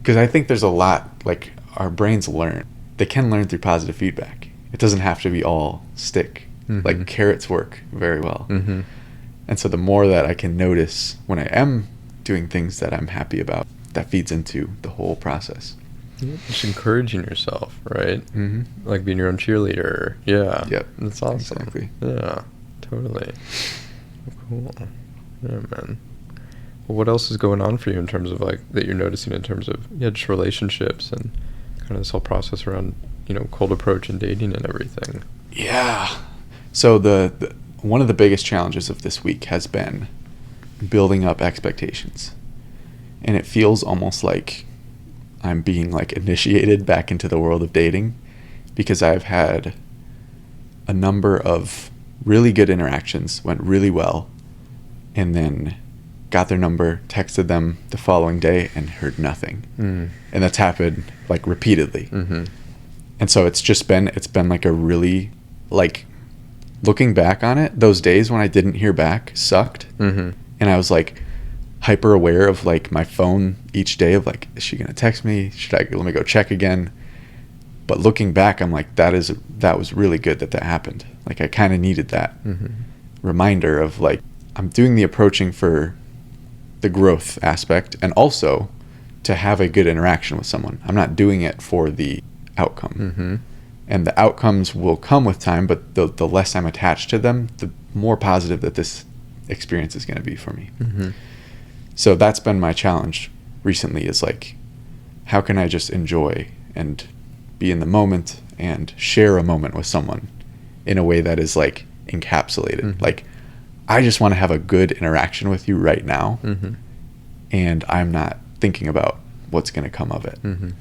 Because I think there's a lot, like our brains learn. They can learn through positive feedback. It doesn't have to be all stick. Like carrots work very well. And so the more that I can notice when I am doing things that I'm happy about, that feeds into the whole process. Just encouraging yourself, right? Like being your own cheerleader. Yeah. Yep. That's awesome. Exactly. Yeah, totally. Cool. Yeah, man. Well, what else is going on for you in terms of like that you're noticing in terms of just relationships and kind of this whole process around cold approach and dating and everything? Yeah. So the one of the biggest challenges of this week has been building up expectations, and it feels almost like I'm being like initiated back into the world of dating, because I've had a number of really good interactions, went really well, and then got their number, texted them the following day, and heard nothing. And that's happened like repeatedly. And so it's been like a really, like, looking back on it, those days when I didn't hear back sucked. And I was like hyper aware of like my phone each day of like, is she gonna text me? Let me go check again? But looking back, I'm like, that was really good that happened. Like I kind of needed that reminder of like, I'm doing the approaching for the growth aspect, and also to have a good interaction with someone. I'm not doing it for the outcome. and the outcomes will come with time, but the less I'm attached to them, the more positive that this experience is going to be for me. Mm-hmm. So that's been my challenge recently, is like, how can I just enjoy and be in the moment and share a moment with someone in a way that is like encapsulated. Mm-hmm. Like, I just want to have a good interaction with you right now, mm-hmm. and I'm not thinking about what's going to come of it. Mm-hmm.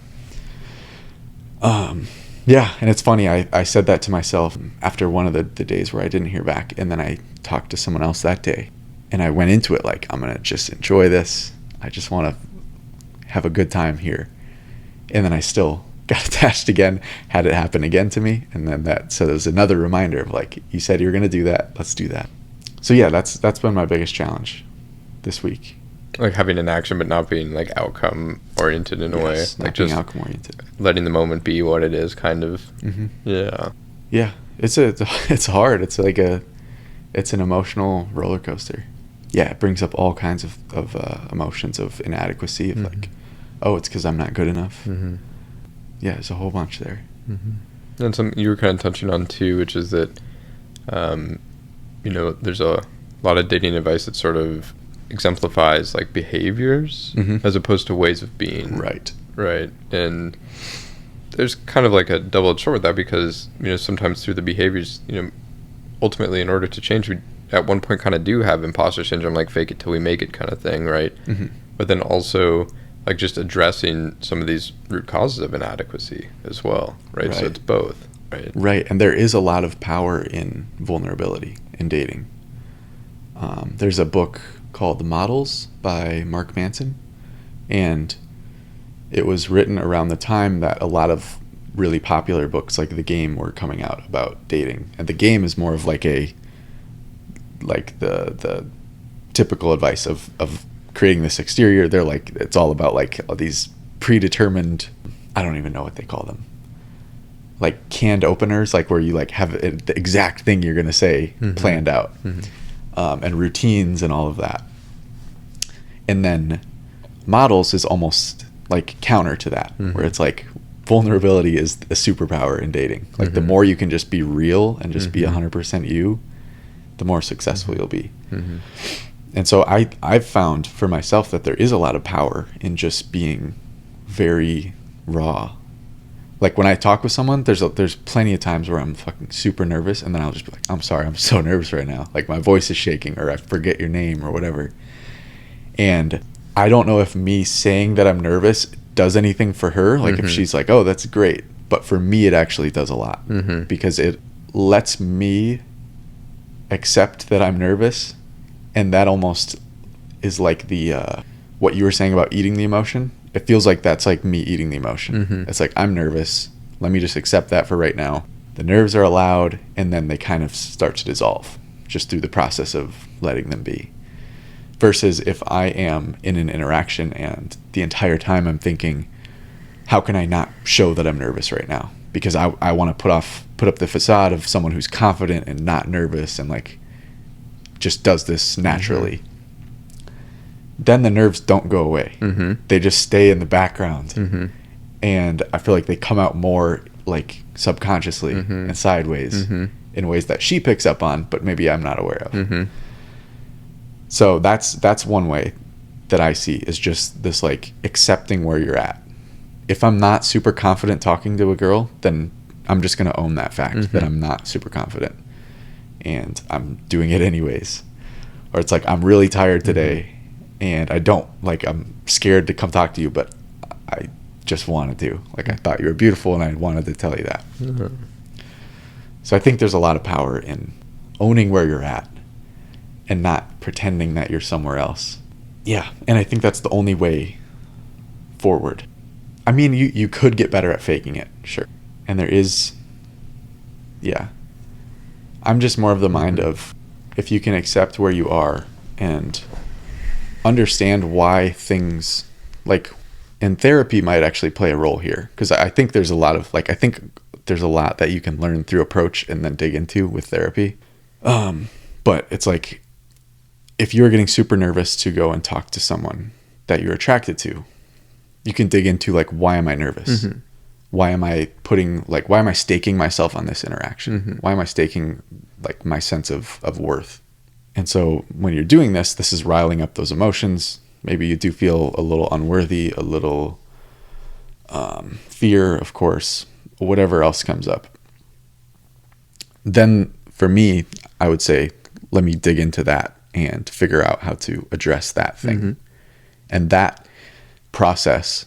Yeah, and it's funny, I said that to myself after one of the days where I didn't hear back, and then I talked to someone else that day, and I went into it like, I'm going to just enjoy this. I just want to have a good time here. And then I still got attached again, had it happen again to me, and then so there's another reminder of like, you said you were going to do that, let's do that. So yeah, that's been my biggest challenge this week. Like having an action but not being like outcome oriented in a way, like just outcome oriented, letting the moment be what it is, kind of. Mm-hmm. Yeah, it's hard. It's like it's an emotional roller coaster. Yeah, it brings up all kinds of emotions of inadequacy, of mm-hmm. like, oh, it's because I'm not good enough. Mm-hmm. Yeah, there's a whole bunch there. Mm-hmm. And something you were kind of touching on too, which is that there's a lot of dating advice that sort of exemplifies like behaviors mm-hmm. as opposed to ways of being. Right. And there's kind of like a double-edged sword with that, because sometimes through the behaviors, ultimately in order to change, we at one point kind of do have imposter syndrome, like fake it till we make it kind of thing, right? Mm-hmm. But then also like just addressing some of these root causes of inadequacy as well, right? So it's both, right? And there is a lot of power in vulnerability in dating. There's a book called The Models by Mark Manson, and it was written around the time that a lot of really popular books like The Game were coming out about dating. And The Game is more of like the typical advice of creating this exterior. They're like, it's all about like all these predetermined, I don't even know what they call them, like canned openers, like where you like have the exact thing you're going to say mm-hmm. planned out, mm-hmm. And routines and all of that. And then Models is almost like counter to that, mm-hmm. where it's like vulnerability is a superpower in dating. Like mm-hmm. the more you can just be real and just mm-hmm. be 100% you, the more successful mm-hmm. you'll be. Mm-hmm. And so I've found for myself that there is a lot of power in just being very raw. Like when I talk with someone, there's plenty of times where I'm fucking super nervous, and then I'll just be like, I'm sorry, I'm so nervous right now. Like my voice is shaking, or I forget your name or whatever. And I don't know if me saying that I'm nervous does anything for her. Like mm-hmm. if she's like, oh, that's great. But for me, it actually does a lot mm-hmm. because it lets me accept that I'm nervous. And that almost is like the what you were saying about eating the emotion. It feels like that's like me eating the emotion. Mm-hmm. It's like, I'm nervous. Let me just accept that for right now. The nerves are allowed, and then they kind of start to dissolve just through the process of letting them be. Versus if I am in an interaction and the entire time I'm thinking, how can I not show that I'm nervous right now? Because I want to put up the facade of someone who's confident and not nervous and like just does this naturally. Mm-hmm. Then the nerves don't go away. Mm-hmm. They just stay in the background. Mm-hmm. And I feel like they come out more like subconsciously mm-hmm. and sideways mm-hmm. in ways that she picks up on, but maybe I'm not aware of. Mm-hmm. So that's one way that I see, is just this like accepting where you're at. If I'm not super confident talking to a girl, then I'm just going to own that fact mm-hmm. that I'm not super confident. And I'm doing it anyways. Or it's like, I'm really tired today and I'm scared to come talk to you, but I just wanted to. Like, I thought you were beautiful and I wanted to tell you that. Mm-hmm. So I think there's a lot of power in owning where you're at and not pretending that you're somewhere else. Yeah, and I think that's the only way forward. I mean, you could get better at faking it, sure. And there is, yeah. I'm just more of the mind of, if you can accept where you are and understand why things, like, and therapy might actually play a role here, because I think there's a lot of, like, I think there's a lot that you can learn through approach and then dig into with therapy. But it's like, if you're getting super nervous to go and talk to someone that you're attracted to, you can dig into, like, why am I nervous? Mm-hmm. why am I staking myself on this interaction? Why am I staking like my sense of worth? And so when you're doing this is riling up those emotions. Maybe you do feel a little unworthy, a little fear, of course, whatever else comes up. Then for me, I would say, let me dig into that and figure out how to address that thing. And that process,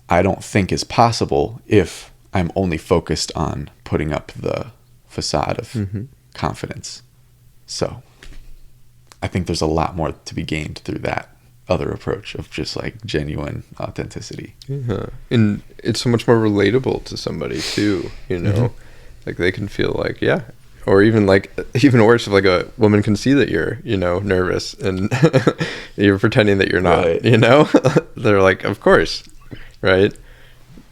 I don't think is possible if I'm only focused on putting up the facade of confidence. So I think there's a lot more to be gained through that other approach of just like genuine authenticity. And it's so much more relatable to somebody too, you know, like they can feel like, yeah, or even worse if like a woman can see that you're, you know, nervous and you're pretending that you're not, right. You know, they're like, of course. Right.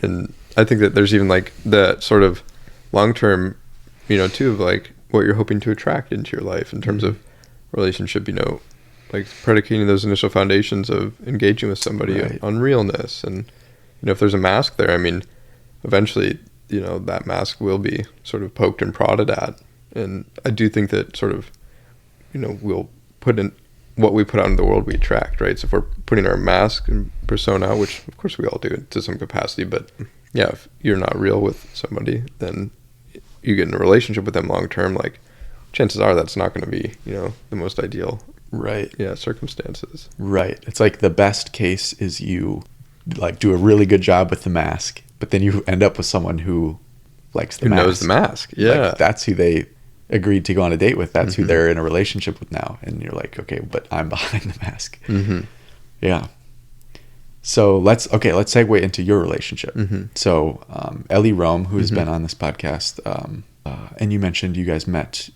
And I think that there's even like the sort of long-term, you know, too, of like what you're hoping to attract into your life in terms of relationship, you know, like predicating those initial foundations of engaging with somebody on realness. And, you know, if there's a mask there, I mean, eventually, you know, that mask will be sort of poked and prodded at. And I do think that sort of, you know, we'll put in what we put out in the world, we attract, right? So if we're putting our mask and persona out, which of course we all do to some capacity, but yeah, if you're not real with somebody, then you get in a relationship with them long term, like chances are that's not going to be, you know, the most ideal circumstances. Right. It's like the best case is you like do a really good job with the mask, but then you end up with someone who likes the mask. Who knows the mask. Yeah. Like, that's who they agreed to go on a date with. That's who they're in a relationship with now. And you're like, okay, but I'm behind the mask. Yeah. So let's segue into your relationship. So Ellie Rome, who has been on this podcast, and you mentioned you guys met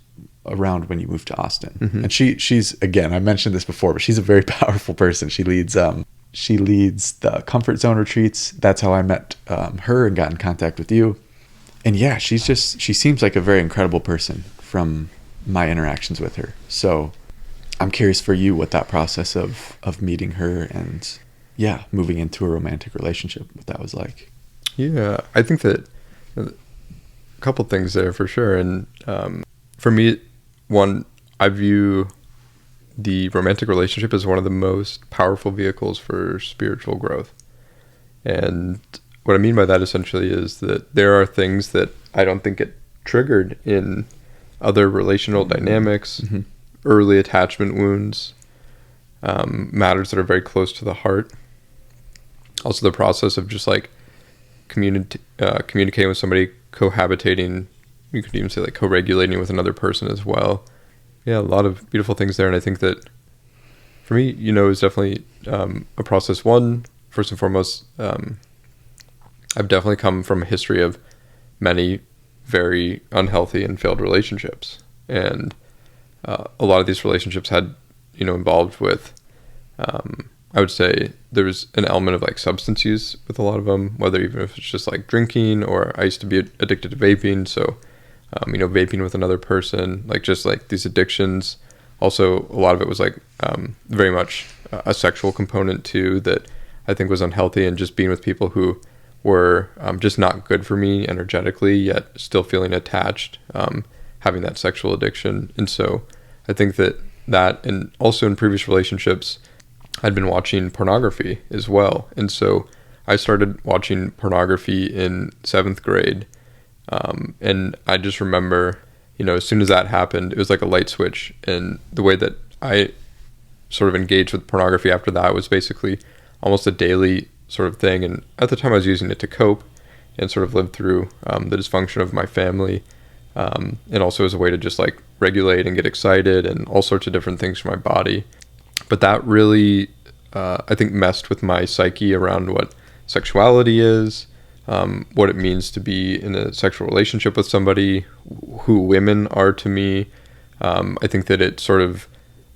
around when you moved to Austin. And she's, again, I mentioned this before, but she's a very powerful person. She leads the Comfort Zone retreats. That's how I met her and got in contact with you. And yeah, she seems like a very incredible person from my interactions with her. So I'm curious for you what that process of meeting her and moving into a romantic relationship, what that was like. Yeah, I think that a couple things there for sure. And for me, one, I view the romantic relationship as one of the most powerful vehicles for spiritual growth. And what I mean by that essentially is that there are things that I don't think get triggered in other relational dynamics, early attachment wounds, matters that are very close to the heart. Also the process of just like communicating with somebody, cohabitating, you could even say like co-regulating with another person as well. Yeah, a lot of beautiful things there. And I think that for me, you know, it's definitely a process. One, first and foremost, I've definitely come from a history of many very unhealthy and failed relationships. And a lot of these relationships had, you know, involved with, I would say there was an element of like substance use with a lot of them, whether even if it's just like drinking, or I used to be addicted to vaping. So, you know, vaping with another person, like just like these addictions. Also, a lot of it was like very much a sexual component too, that I think was unhealthy, and just being with people who were just not good for me energetically, yet still feeling attached, having that sexual addiction. And so I think that, and also in previous relationships, I'd been watching pornography as well. And so I started watching pornography in 7th grade. And I just remember, you know, as soon as that happened, it was like a light switch. And the way that I sort of engaged with pornography after that was basically almost a daily sort of thing. And at the time I was using it to cope and sort of live through the dysfunction of my family. And also as a way to just like regulate and get excited and all sorts of different things for my body. But that really, I think, messed with my psyche around what sexuality is, what it means to be in a sexual relationship with somebody, who women are to me. I think that it sort of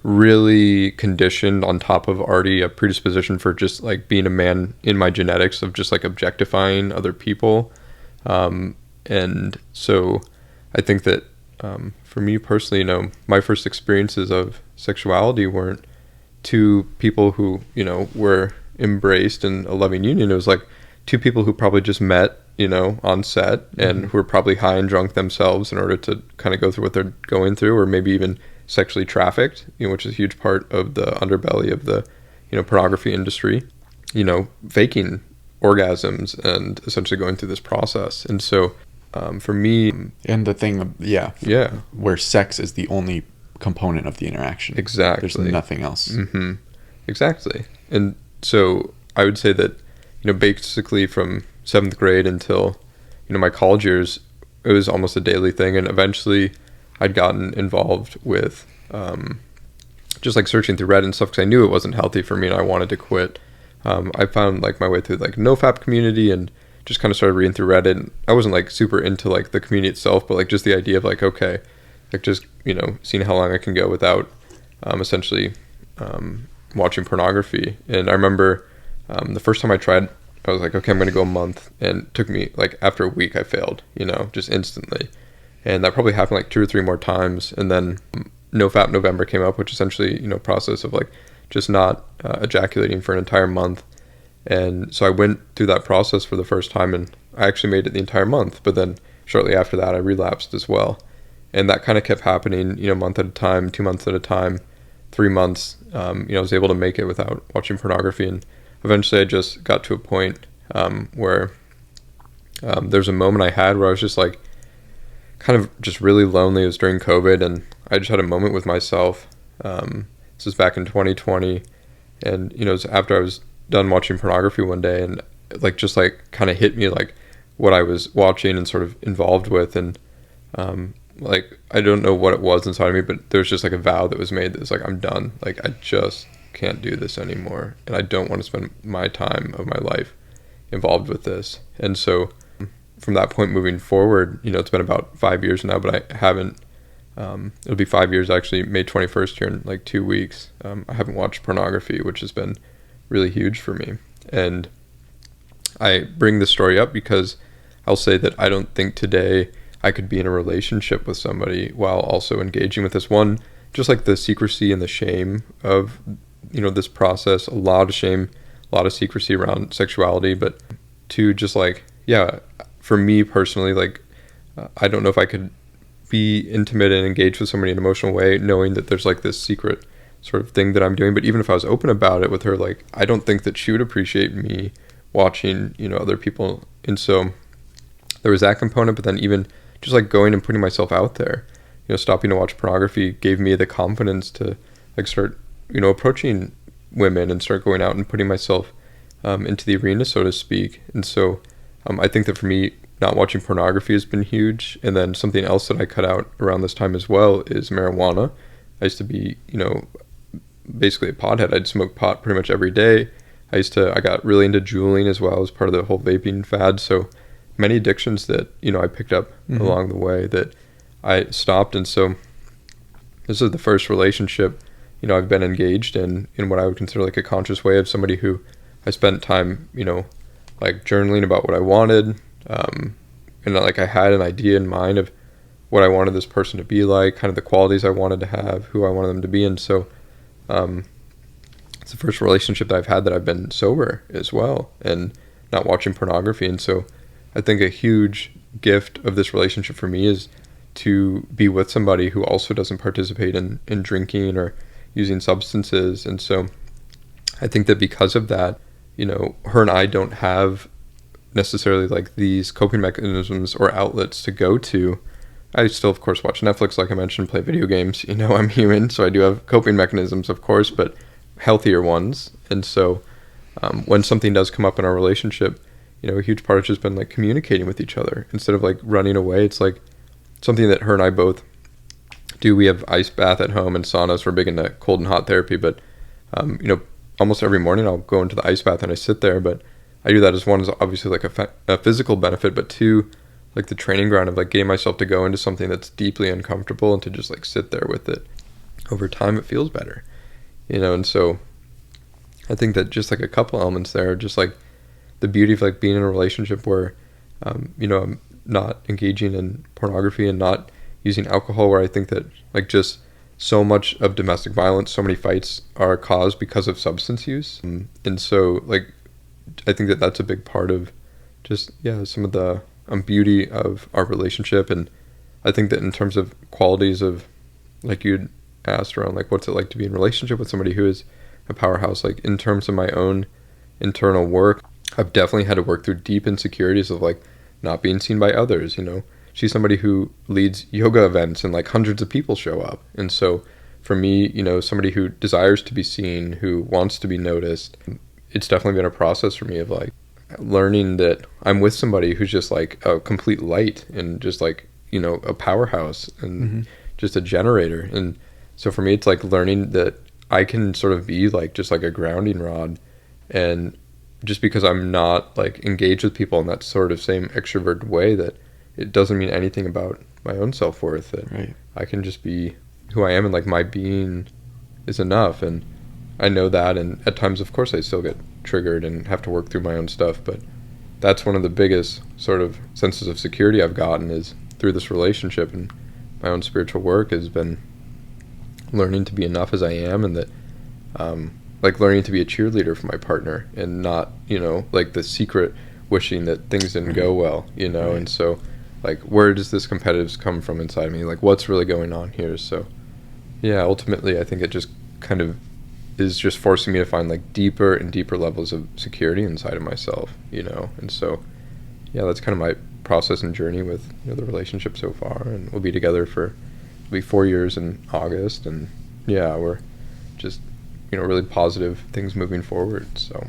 really conditioned, on top of already a predisposition for just like being a man in my genetics of just like objectifying other people. And so I think that for me personally, you know, my first experiences of sexuality weren't two people who, you know, were embraced in a loving union. It was like two people who probably just met on set, and who are probably high and drunk themselves in order to kind of go through what they're going through, or maybe even sexually trafficked, which is a huge part of the underbelly of the, pornography industry, faking orgasms and essentially going through this process. And so for me, and the thing, where sex is the only component of the interaction. Exactly. There's nothing else. Mm-hmm. Exactly. And so I would say that, basically from 7th grade until, my college years, it was almost a daily thing. And eventually I'd gotten involved with just like searching through Reddit and stuff, because I knew it wasn't healthy for me and I wanted to quit. I found like my way through like NoFap community and just kind of started reading through Reddit. And I wasn't like super into like the community itself, but like just the idea of like, okay, like just, seeing how long I can go without essentially watching pornography. And I remember the first time I tried, I was like, okay, I'm going to go a month. And it took me like after a week, I failed, just instantly. And that probably happened like 2 or 3 more times. And then NoFap November came up, which essentially, process of like just not ejaculating for an entire month. And so I went through that process for the first time, and I actually made it the entire month. But then shortly after that, I relapsed as well. And that kind of kept happening, month at a time, 2 months at a time, 3 months. I was able to make it without watching pornography. And eventually I just got to a point where there's a moment I had where I was just like kind of just really lonely. It was during COVID, and I just had a moment with myself. This was back in 2020. And, it was after I was done watching pornography one day, and like just like kind of hit me like what I was watching and sort of involved with. And like I don't know what it was inside of me, but there was just like a vow that was made that was like, I'm done. Like I just can't do this anymore, and I don't want to spend my time of my life involved with this. And so from that point moving forward, it's been about 5 years now, but I haven't it'll be 5 years actually, May 21st here in like 2 weeks. I haven't watched pornography, which has been really huge for me. And I bring this story up because I'll say that I don't think today I could be in a relationship with somebody while also engaging with this. One, just like the secrecy and the shame of, this process, a lot of shame, a lot of secrecy around sexuality. But 2, just like, for me personally, like, I don't know if I could be intimate and engage with somebody in an emotional way, knowing that there's like this secret sort of thing that I'm doing. But even if I was open about it with her, like, I don't think that she would appreciate me watching, other people. And so there was that component, but then even just like going and putting myself out there, stopping to watch pornography gave me the confidence to like start, approaching women and start going out and putting myself into the arena, so to speak. And so I think that for me, not watching pornography has been huge. And then something else that I cut out around this time as well is marijuana. I used to be, basically a pothead. I'd smoke pot pretty much every day. I got really into juuling as well as part of the whole vaping fad. So many addictions that, I picked up along the way that I stopped. And so this is the first relationship, I've been engaged in what I would consider like a conscious way, of somebody who I spent time, like journaling about what I wanted. And like I had an idea in mind of what I wanted this person to be like, kind of the qualities I wanted to have, who I wanted them to be. And so it's the first relationship that I've had that I've been sober as well and not watching pornography. And so I think a huge gift of this relationship for me is to be with somebody who also doesn't participate in drinking or using substances. And so I think that because of that, her and I don't have necessarily like these coping mechanisms or outlets to go to. I still, of course, watch Netflix, like I mentioned, play video games. I'm human, so I do have coping mechanisms, of course, but healthier ones. And so when something does come up in our relationship, a huge part has just been like communicating with each other instead of like running away. It's like something that her and I both do. We have ice bath at home and saunas. We're big into cold and hot therapy, but almost every morning I'll go into the ice bath and I sit there. But I do that as one is obviously like a physical benefit, but 2, like the training ground of like getting myself to go into something that's deeply uncomfortable and to just like sit there with it. Over time, it feels better, and so I think that just like a couple elements there are just like the beauty of like being in a relationship where, I'm not engaging in pornography and not using alcohol, where I think that like just so much of domestic violence, so many fights are caused because of substance use. And so like, I think that that's a big part of, just, some of the beauty of our relationship. And I think that in terms of qualities of, like you'd asked around, like, what's it like to be in a relationship with somebody who is a powerhouse? Like, in terms of my own internal work, I've definitely had to work through deep insecurities of, like, not being seen by others. She's somebody who leads yoga events and, like, hundreds of people show up. And so for me, somebody who desires to be seen, who wants to be noticed, it's definitely been a process for me of, like, learning that I'm with somebody who's just, like, a complete light and just, like, a powerhouse and just a generator. And so for me, it's like learning that I can sort of be, like, just like a grounding rod. And just because I'm not, like, engaged with people in that sort of same extrovert way, that it doesn't mean anything about my own self-worth. That right. I can just be who I am, and, like, my being is enough. And I know that, and at times, of course, I still get triggered and have to work through my own stuff, but that's one of the biggest sort of senses of security I've gotten, is through this relationship, and my own spiritual work has been learning to be enough as I am, and that like learning to be a cheerleader for my partner, and not, like, the secret wishing that things didn't go well, right. And so, like, where does this competitiveness come from inside me? Like, what's really going on here? So ultimately I think it just kind of is just forcing me to find, like, deeper and deeper levels of security inside of myself, and so that's kind of my process and journey with the relationship so far. And we'll be together for 4 years in August, and we're just really positive things moving forward. So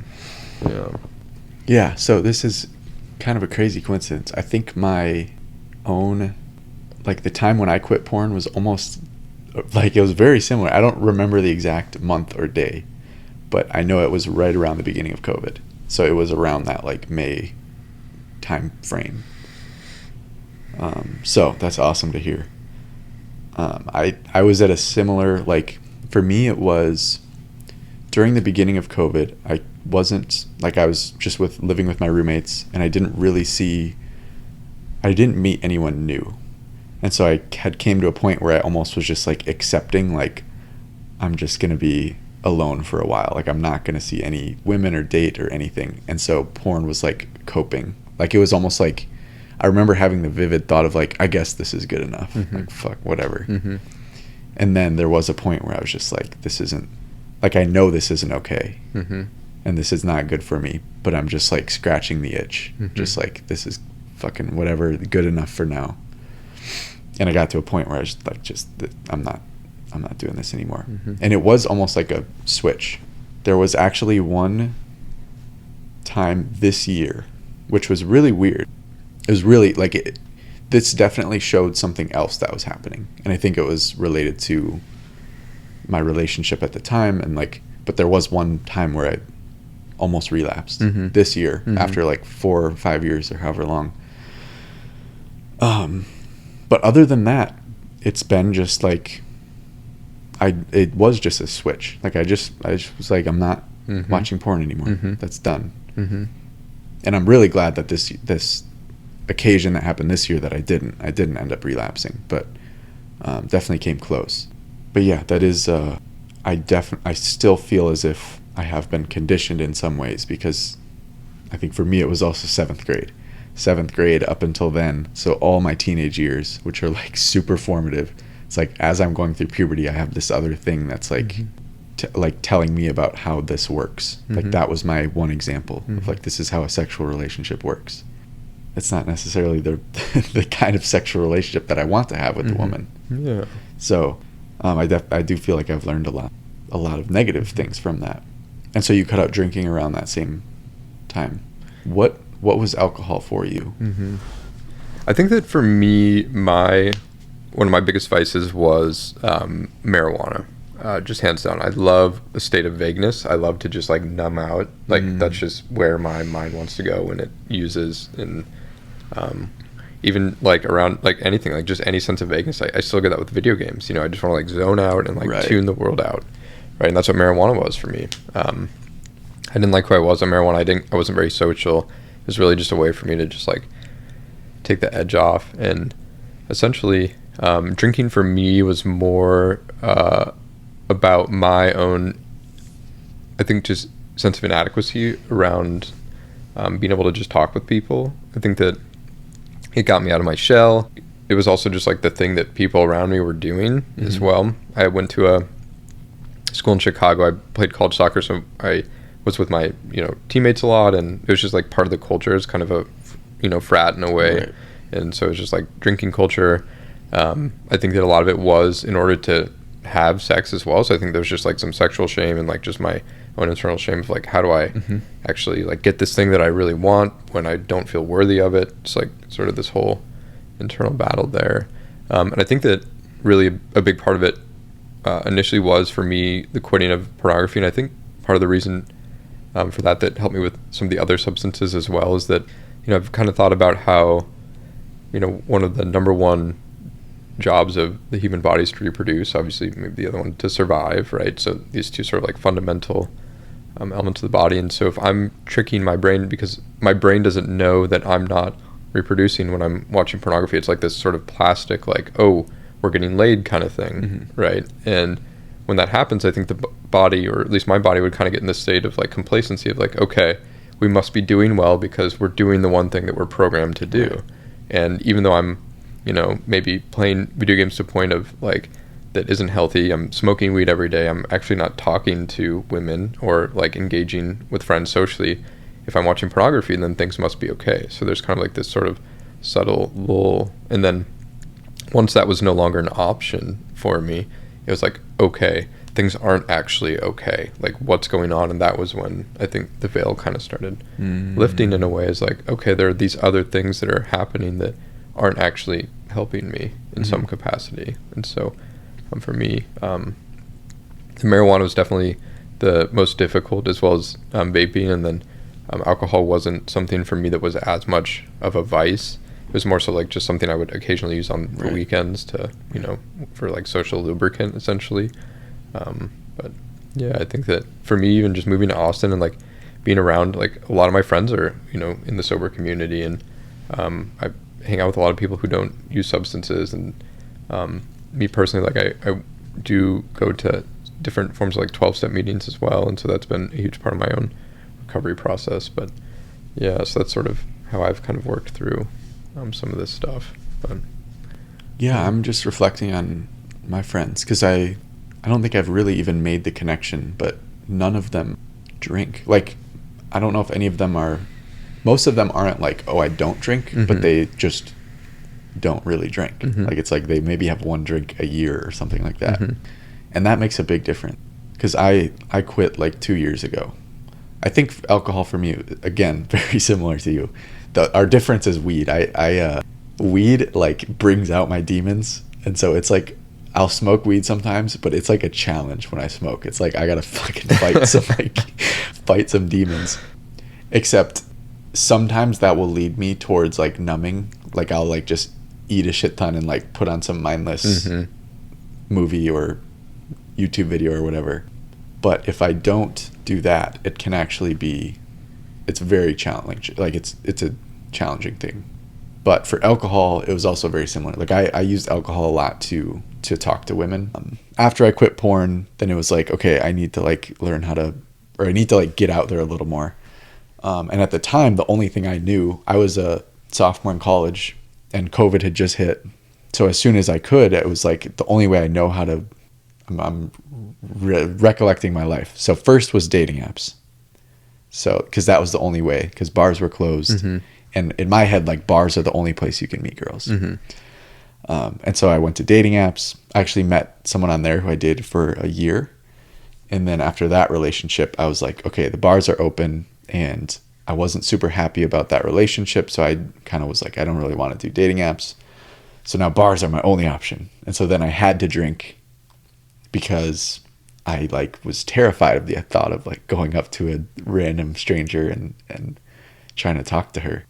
so this is kind of a crazy coincidence. I think my own, like, the time when I quit porn was almost, like, it was very similar. I don't remember the exact month or day, but I know it was right around the beginning of COVID. So it was around that, like, May time frame. So that's awesome to hear. I was at a similar, like, for me it was during the beginning of COVID. I wasn't, like, I was just living with my roommates, and I didn't meet anyone new. And so I came to a point where I almost was just, like, accepting, like, I'm just going to be alone for a while. Like, I'm not going to see any women or date or anything. And so porn was, like, coping. Like, it was almost like, I remember having the vivid thought of, like, I guess this is good enough. Mm-hmm. Like, fuck, whatever. Mm-hmm. And then there was a point where I was just like, this isn't, like, I know this isn't okay. Mm-hmm. And this is not good for me, but I'm just, like, scratching the itch. Mm-hmm. Just like, this is fucking whatever, good enough for now. And I got to a point where I was like, I'm not doing this anymore. Mm-hmm. And it was almost like a switch. There was actually one time this year, which was really weird. It was really, like, this definitely showed something else that was happening. And I think it was related to my relationship at the time. And, like, but there was one time where I almost relapsed this year, after, like, 4 or 5 years or however long. But other than that, it's been just, like, it was just a switch. Like, I just was like, I'm not watching porn anymore. That's done. And I'm really glad that this occasion that happened this year that I didn't end up relapsing, but definitely came close. But yeah, that is I still feel as if I have been conditioned in some ways, because I think for me it was also 7th grade up until then. So all my teenage years, which are, like, super formative, it's like, as I'm going through puberty, I have this other thing that's, like, like, telling me about how this works. Like, that was my one example of, like, this is how a sexual relationship works. It's not necessarily the kind of sexual relationship that I want to have with the woman. Yeah. So I do feel like I've learned a lot of negative things from that. And so you cut out drinking around that same time. What was alcohol for you? I think that for me, one of my biggest vices was marijuana. Just hands down. I love a state of vagueness. I love to just, like, numb out. Like, that's just where my mind wants to go when it uses. And even, like, around, like, anything, like, just any sense of vagueness, I still get that with video games. I just want to, like, zone out and, like, tune the world out. Right. And that's what marijuana was for me. I didn't like who I was on marijuana. I wasn't very social. It was really just a way for me to just, like, take the edge off. And essentially, drinking for me was more about my own, I think, just sense of inadequacy around being able to just talk with people. I think that it got me out of my shell. It was also just like the thing that people around me were doing as well. I went to a school in Chicago. I played college soccer, so I was with my teammates a lot, and it was just like part of the culture. It's kind of a frat in a way, right. And so it was just like drinking culture. I think that a lot of it was in order to have sex as well. So I think there was just like some sexual shame and like just my own internal shame of like, how do I actually like get this thing that I really want when I don't feel worthy of it? It's like sort of this whole internal battle there. And I think that really a big part of it initially was for me the quitting of pornography. And I think part of the reason for that helped me with some of the other substances as well is that, I've kind of thought about how, one of the number one jobs of the human body is to reproduce, obviously maybe the other one to survive, right? So these two sort of like fundamental elements of the body. And so if I'm tricking my brain, because my brain doesn't know that I'm not reproducing when I'm watching pornography, it's like this sort of plastic, like, oh, we're getting laid kind of thing, right? And when that happens, I think the body, or at least my body, would kind of get in this state of like complacency of like, okay, we must be doing well because we're doing the one thing that we're programmed to do. And even though I'm maybe playing video games to a point of like that isn't healthy, I'm smoking weed every day, I'm actually not talking to women or like engaging with friends socially. If I'm watching pornography, then things must be okay. So there's kind of like this sort of subtle lull. And then once that was no longer an option for me, it was like, okay, things aren't actually okay. Like, what's going on? And that was when I think the veil kind of started lifting in a way. Is like, okay, there are these other things that are happening that aren't actually helping me in some capacity. And so for me, the marijuana was definitely the most difficult, as well as vaping. And then alcohol wasn't something for me that was as much of a vice. It was more so like just something I would occasionally use on the weekends to, for like social lubricant essentially. But yeah, I think that for me, even just moving to Austin and like being around, like a lot of my friends are, in the sober community, and I hang out with a lot of people who don't use substances. And me personally, like I do go to different forms of like 12-step meetings as well. And so that's been a huge part of my own recovery process. But yeah, so that's sort of how I've kind of worked through some of this stuff. But yeah, I'm just reflecting on my friends, because I don't think I've really even made the connection, but none of them drink. Like, I don't know if any of them are, most of them aren't like, oh, I don't drink, but they just don't really drink. Like, it's like they maybe have one drink a year or something like that. And that makes a big difference, because I quit like 2 years ago. I think alcohol for me, again, very similar to you. Our difference is weed. Weed like brings out my demons. And so it's like, I'll smoke weed sometimes, but it's like a challenge when I smoke. It's like I gotta fucking fight some demons. Except sometimes that will lead me towards like numbing. Like I'll like just eat a shit ton and like put on some mindless movie or YouTube video or whatever. But if I don't do that, it can actually be, it's very challenging. Like it's a challenging thing. But for alcohol, it was also very similar. Like I used alcohol a lot to talk to women. After I quit porn, then it was like, okay, I need to like learn how to, or I need to like get out there a little more. And at the time, the only thing I knew, I was a sophomore in college and COVID had just hit. So as soon as I could, it was like the only way I know how to, I'm recollecting my life. So first was dating apps. So, cause that was the only way, cause bars were closed. And in my head, like bars are the only place you can meet girls. And so I went to dating apps. I actually met someone on there who I dated for a year. And then after that relationship, I was like, okay, the bars are open, and I wasn't super happy about that relationship. So I kind of was like, I don't really want to do dating apps. So now bars are my only option. And so then I had to drink, because I like was terrified of the thought of like going up to a random stranger and trying to talk to her.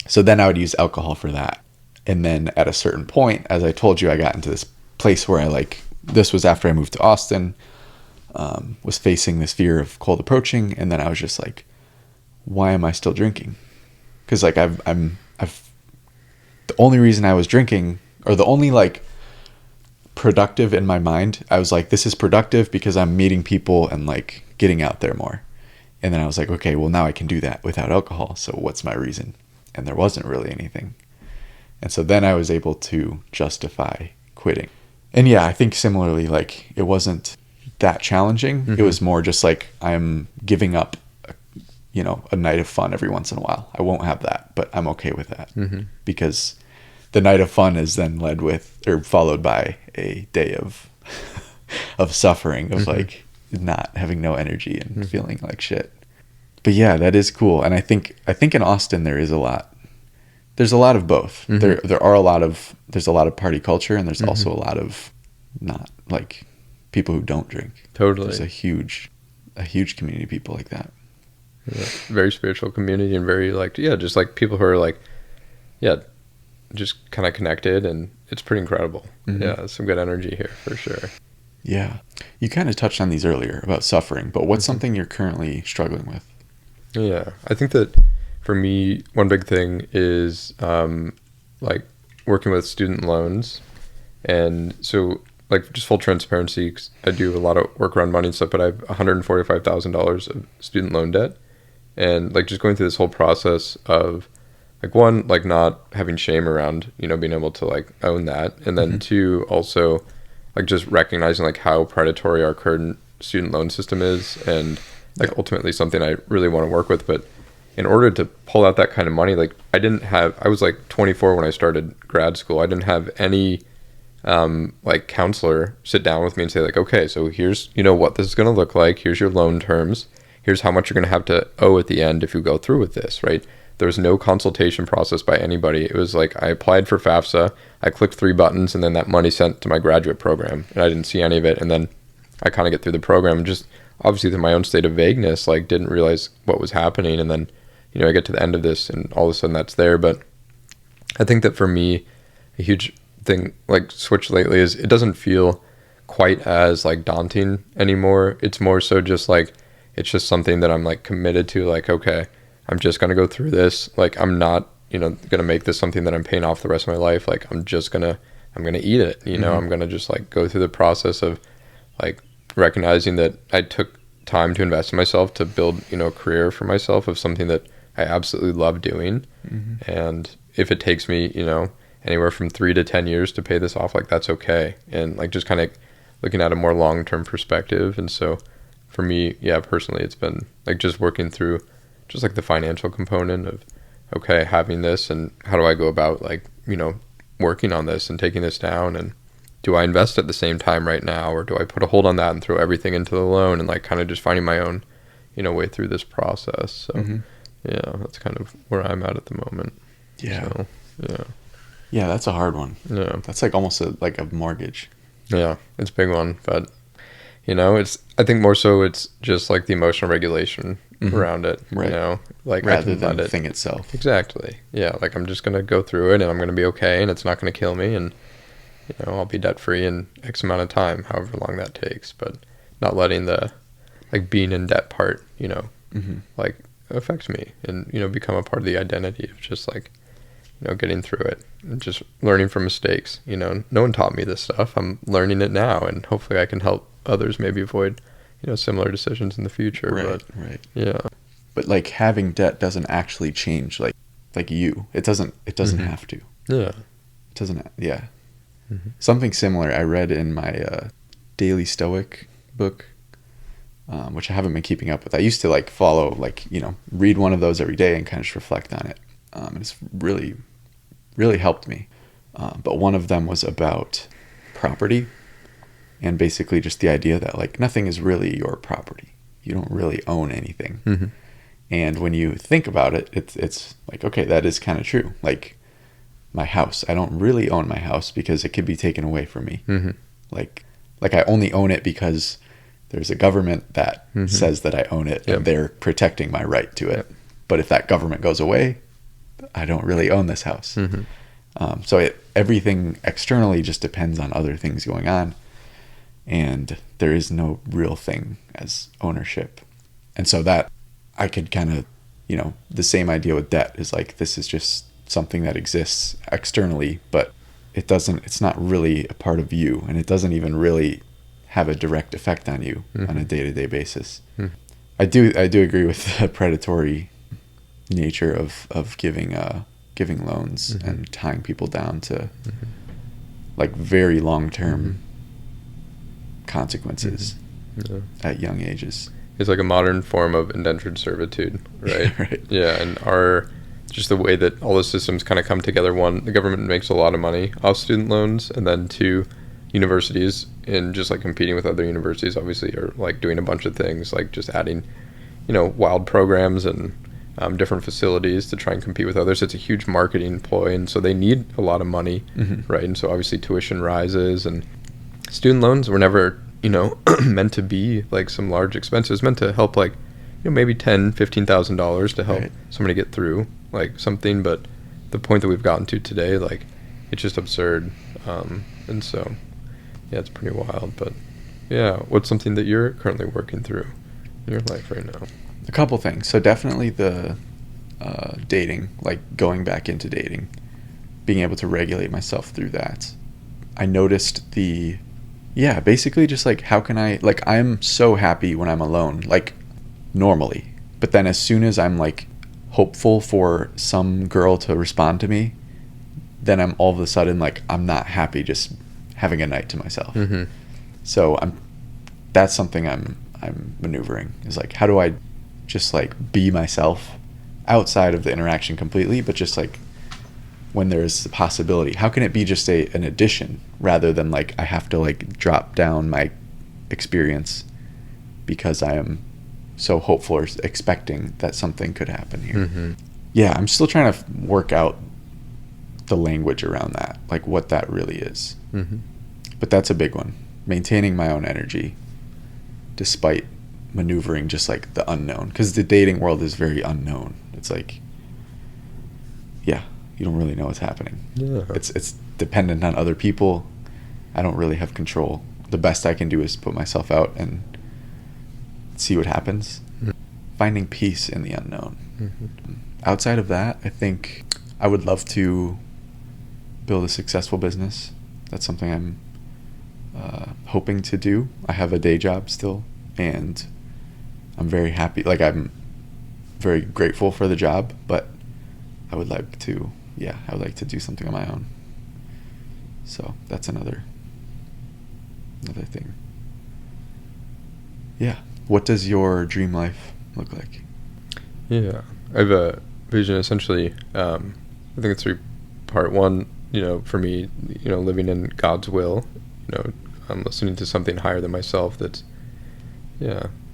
So then I would use alcohol for that. And then at a certain point, as I told you, I got into this place where I like, this was after I moved to Austin, was facing this fear of cold approaching. And then I was just like, why am I still drinking? Cause like I've the only reason I was drinking, or the only like productive in my mind, I was like, this is productive because I'm meeting people and like getting out there more. And then I was like, okay, well, now I can do that without alcohol. So what's my reason? And there wasn't really anything. And so then I was able to justify quitting. And yeah, I think similarly, like, it wasn't that challenging. It was more just like, I'm giving up, a night of fun every once in a while. I won't have that, but I'm okay with that, because the night of fun is then followed by a day of suffering, of like not having no energy and feeling like shit. But yeah, that is cool. And I think in Austin there's a lot of both. There's a lot of party culture, and there's also a lot of not, like, people who don't drink. Totally. There's a huge community of people like that. Yeah. Very spiritual community, and very like, just like people who are like, just kind of connected, and it's pretty incredible. Yeah, some good energy here for sure. Yeah. You kind of touched on these earlier about suffering, but what's something you're currently struggling with? Yeah, I think that for me, one big thing is like working with student loans. And so, like, just full transparency, 'cause I do a lot of work around money and stuff, but I have $145,000 of student loan debt. And like just going through this whole process of like, one, like not having shame around, being able to like own that. And then two, also like just recognizing like how predatory our current student loan system is, and like ultimately something I really want to work with. But in order to pull out that kind of money, like I was like 24 when I started grad school. I didn't have any like counselor sit down with me and say like, okay, so here's, what this is going to look like. Here's your loan terms. Here's how much you're going to have to owe at the end if you go through with this, right? There was no consultation process by anybody. It was like I applied for FAFSA, I clicked 3 buttons, and then that money sent to my graduate program, and I didn't see any of it. And then I kind of get through the program, and just obviously through my own state of vagueness, like didn't realize what was happening. And then, I get to the end of this, and all of a sudden that's there. But I think that for me, a huge thing, like switch lately, is it doesn't feel quite as like daunting anymore. It's more so just like, it's just something that I'm like committed to, like, okay, I'm just going to go through this. Like, I'm not, going to make this something that I'm paying off the rest of my life. Like, I'm going to eat it. I'm going to just like go through the process of like recognizing that I took time to invest in myself to build, a career for myself of something that I absolutely love doing. And if it takes me, anywhere from 3 to 10 years to pay this off, like that's okay. And like just kind of looking at a more long-term perspective. And so for me, personally, it's been like just working through just like the financial component of, okay, having this, and how do I go about like, working on this and taking this down, and do I invest at the same time right now, or do I put a hold on that and throw everything into the loan, and like kind of just finding my own, way through this process. So that's kind of where I'm at the moment. So, yeah, that's a hard one. That's like almost like a mortgage. It's a big one, but I think more so it's just like the emotional regulation around it, right? Like rather than the thing itself. Exactly. Yeah, like I'm just gonna go through it, and I'm gonna be okay, and it's not gonna kill me, and I'll be debt free in X amount of time, however long that takes. But not letting the like being in debt part, like affect me, and become a part of the identity of just like getting through it and just learning from mistakes. No one taught me this stuff. I'm learning it now, and hopefully I can help others maybe avoid similar decisions in the future. Right. Yeah, but like having debt doesn't actually change like you. It doesn't have to. It doesn't. Something similar I read in my Daily Stoic book, which I haven't been keeping up with. I used to like follow, like, read one of those every day and kind of just reflect on it. And it's really, really helped me. But one of them was about property, and basically just the idea that like nothing is really your property. You don't really own anything. And when you think about it, it's like, okay, that is kind of true. Like my house, I don't really own my house because it could be taken away from me. Like I only own it because there's a government that says that I own it, and they're protecting my right to it. But if that government goes away, I don't really own this house. So everything externally just depends on other things going on, and there is no real thing as ownership. And so that I could kind of, the same idea with debt is like, this is just something that exists externally, but it's not really a part of you, and it doesn't even really have a direct effect on you on a day-to-day basis. I do agree with the predatory nature of giving loans Mm-hmm. and tying people down to Mm-hmm. like very long-term consequences Yeah. at young ages. It's like a modern form of indentured servitude, right? Right. Yeah, and just the way that all the systems kind of come together. One, the government makes a lot of money off student loans, and then two, universities, in just like competing with other universities, obviously are like doing a bunch of things, like just adding, wild programs and different facilities to try and compete with others. It's a huge marketing ploy, and so they need a lot of money, Mm-hmm. right? And so obviously tuition rises, and student loans were never meant to be like some large expense. It was meant to help like maybe $10,000-$15,000 to help Right. somebody get through like something, but the point that we've gotten to today, like, it's just absurd. And so yeah, it's pretty wild. But yeah, what's something that you're currently working through in your life right now? A couple things. So definitely the dating, like going back into dating, being able to regulate myself through that. I noticed basically just like how can I, like, I'm so happy when I'm alone, like normally, but then as soon as I'm like hopeful for some girl to respond to me, then I'm all of a sudden like I'm not happy just having a night to myself. Mm-hmm. So that's something I'm maneuvering, is like, how do I just like be myself outside of the interaction completely, but just like when there's the possibility, how can it be just an addition rather than like I have to like drop down my experience because I am so hopeful or expecting that something could happen here. Mm-hmm. Yeah, I'm still trying to work out the language around that, like what that really is. Mm-hmm. But that's a big one. Maintaining my own energy despite maneuvering just like the unknown, because the dating world is very unknown. It's like, yeah, you don't really know what's happening. Yeah. It's dependent on other people. I don't really have control. The best I can do is put myself out and see what happens. Mm-hmm. Finding peace in the unknown. Mm-hmm. Outside of that, I think I would love to build a successful business. That's something I'm hoping to do. I have a day job still, and I'm very happy. Like, I'm very grateful for the job, but I would like to do something on my own. So that's another thing. Yeah. What does your dream life look like? Yeah, I have a vision essentially. I think it's part one. For me, living in God's will. I'm listening to something higher than myself that's,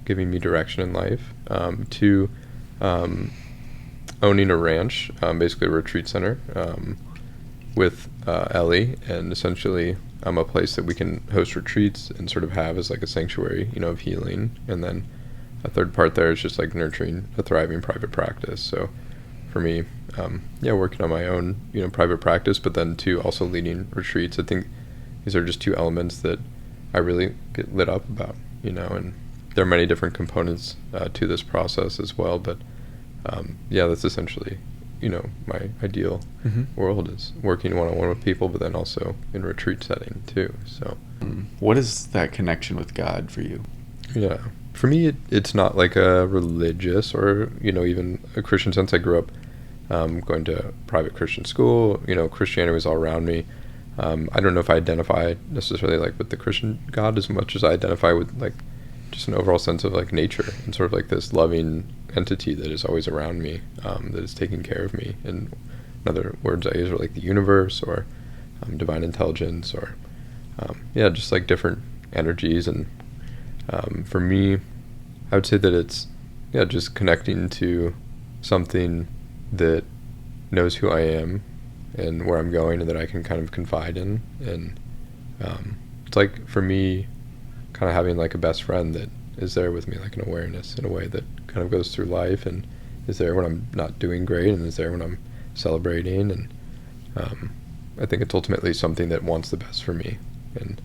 giving me direction in life. Two, owning a ranch, basically a retreat center, with Ellie, and essentially a place that we can host retreats and sort of have as like a sanctuary, of healing. And then a third part there is just like nurturing a thriving private practice. So for me, working on my own, private practice, but then two, also leading retreats. I think these are just two elements that I really get lit up about, and there are many different components to this process as well. But that's essentially, my ideal world is working one-on-one with people, but then also in retreat setting too. So what is that connection with God for you? Yeah, for me, it's not like a religious or, even a Christian sense. I grew up going to private Christian school. Christianity was all around me. I don't know if I identify necessarily like with the Christian God as much as I identify with like just an overall sense of like nature and sort of like this loving entity that is always around me, that is taking care of me. And in other words, I use are like the universe or divine intelligence or just like different energies. And for me, I would say that it's just connecting to something that knows who I am and where I'm going, and that I can kind of confide in. And it's like, for me, kind of having like a best friend that is there with me, like an awareness in a way that kind of goes through life and is there when I'm not doing great and is there when I'm celebrating. And I think it's ultimately something that wants the best for me, and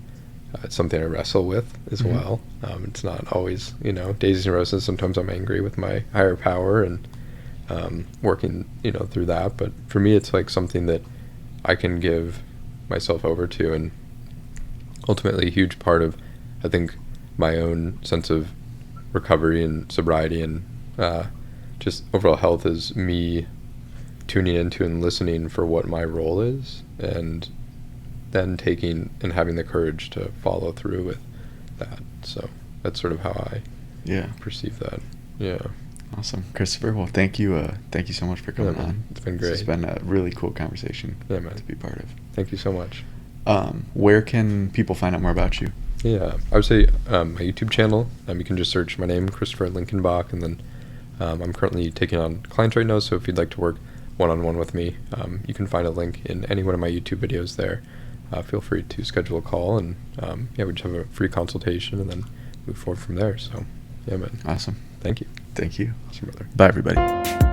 it's something I wrestle with as well. It's not always, daisies and roses. Sometimes I'm angry with my higher power and working, through that. But for me, it's like something that I can give myself over to, and ultimately a huge part of, I think, my own sense of recovery and sobriety and just overall health is me tuning into and listening for what my role is, and then taking and having the courage to follow through with that. So that's sort of how I perceive that. Yeah. Awesome. Christopher, well, thank you so much for coming on. It's been great. It's been a really cool conversation to be part of. Thank you so much. Where can people find out more about you? Yeah, I would say my YouTube channel. You can just search my name, Christopher Linkenbach, and then I'm currently taking on clients right now, so if you'd like to work one-on-one with me, you can find a link in any one of my YouTube videos there. Feel free to schedule a call, and we just have a free consultation and then move forward from there. So, yeah, man. Awesome. Thank you. Thank you. Awesome, brother. Bye, everybody.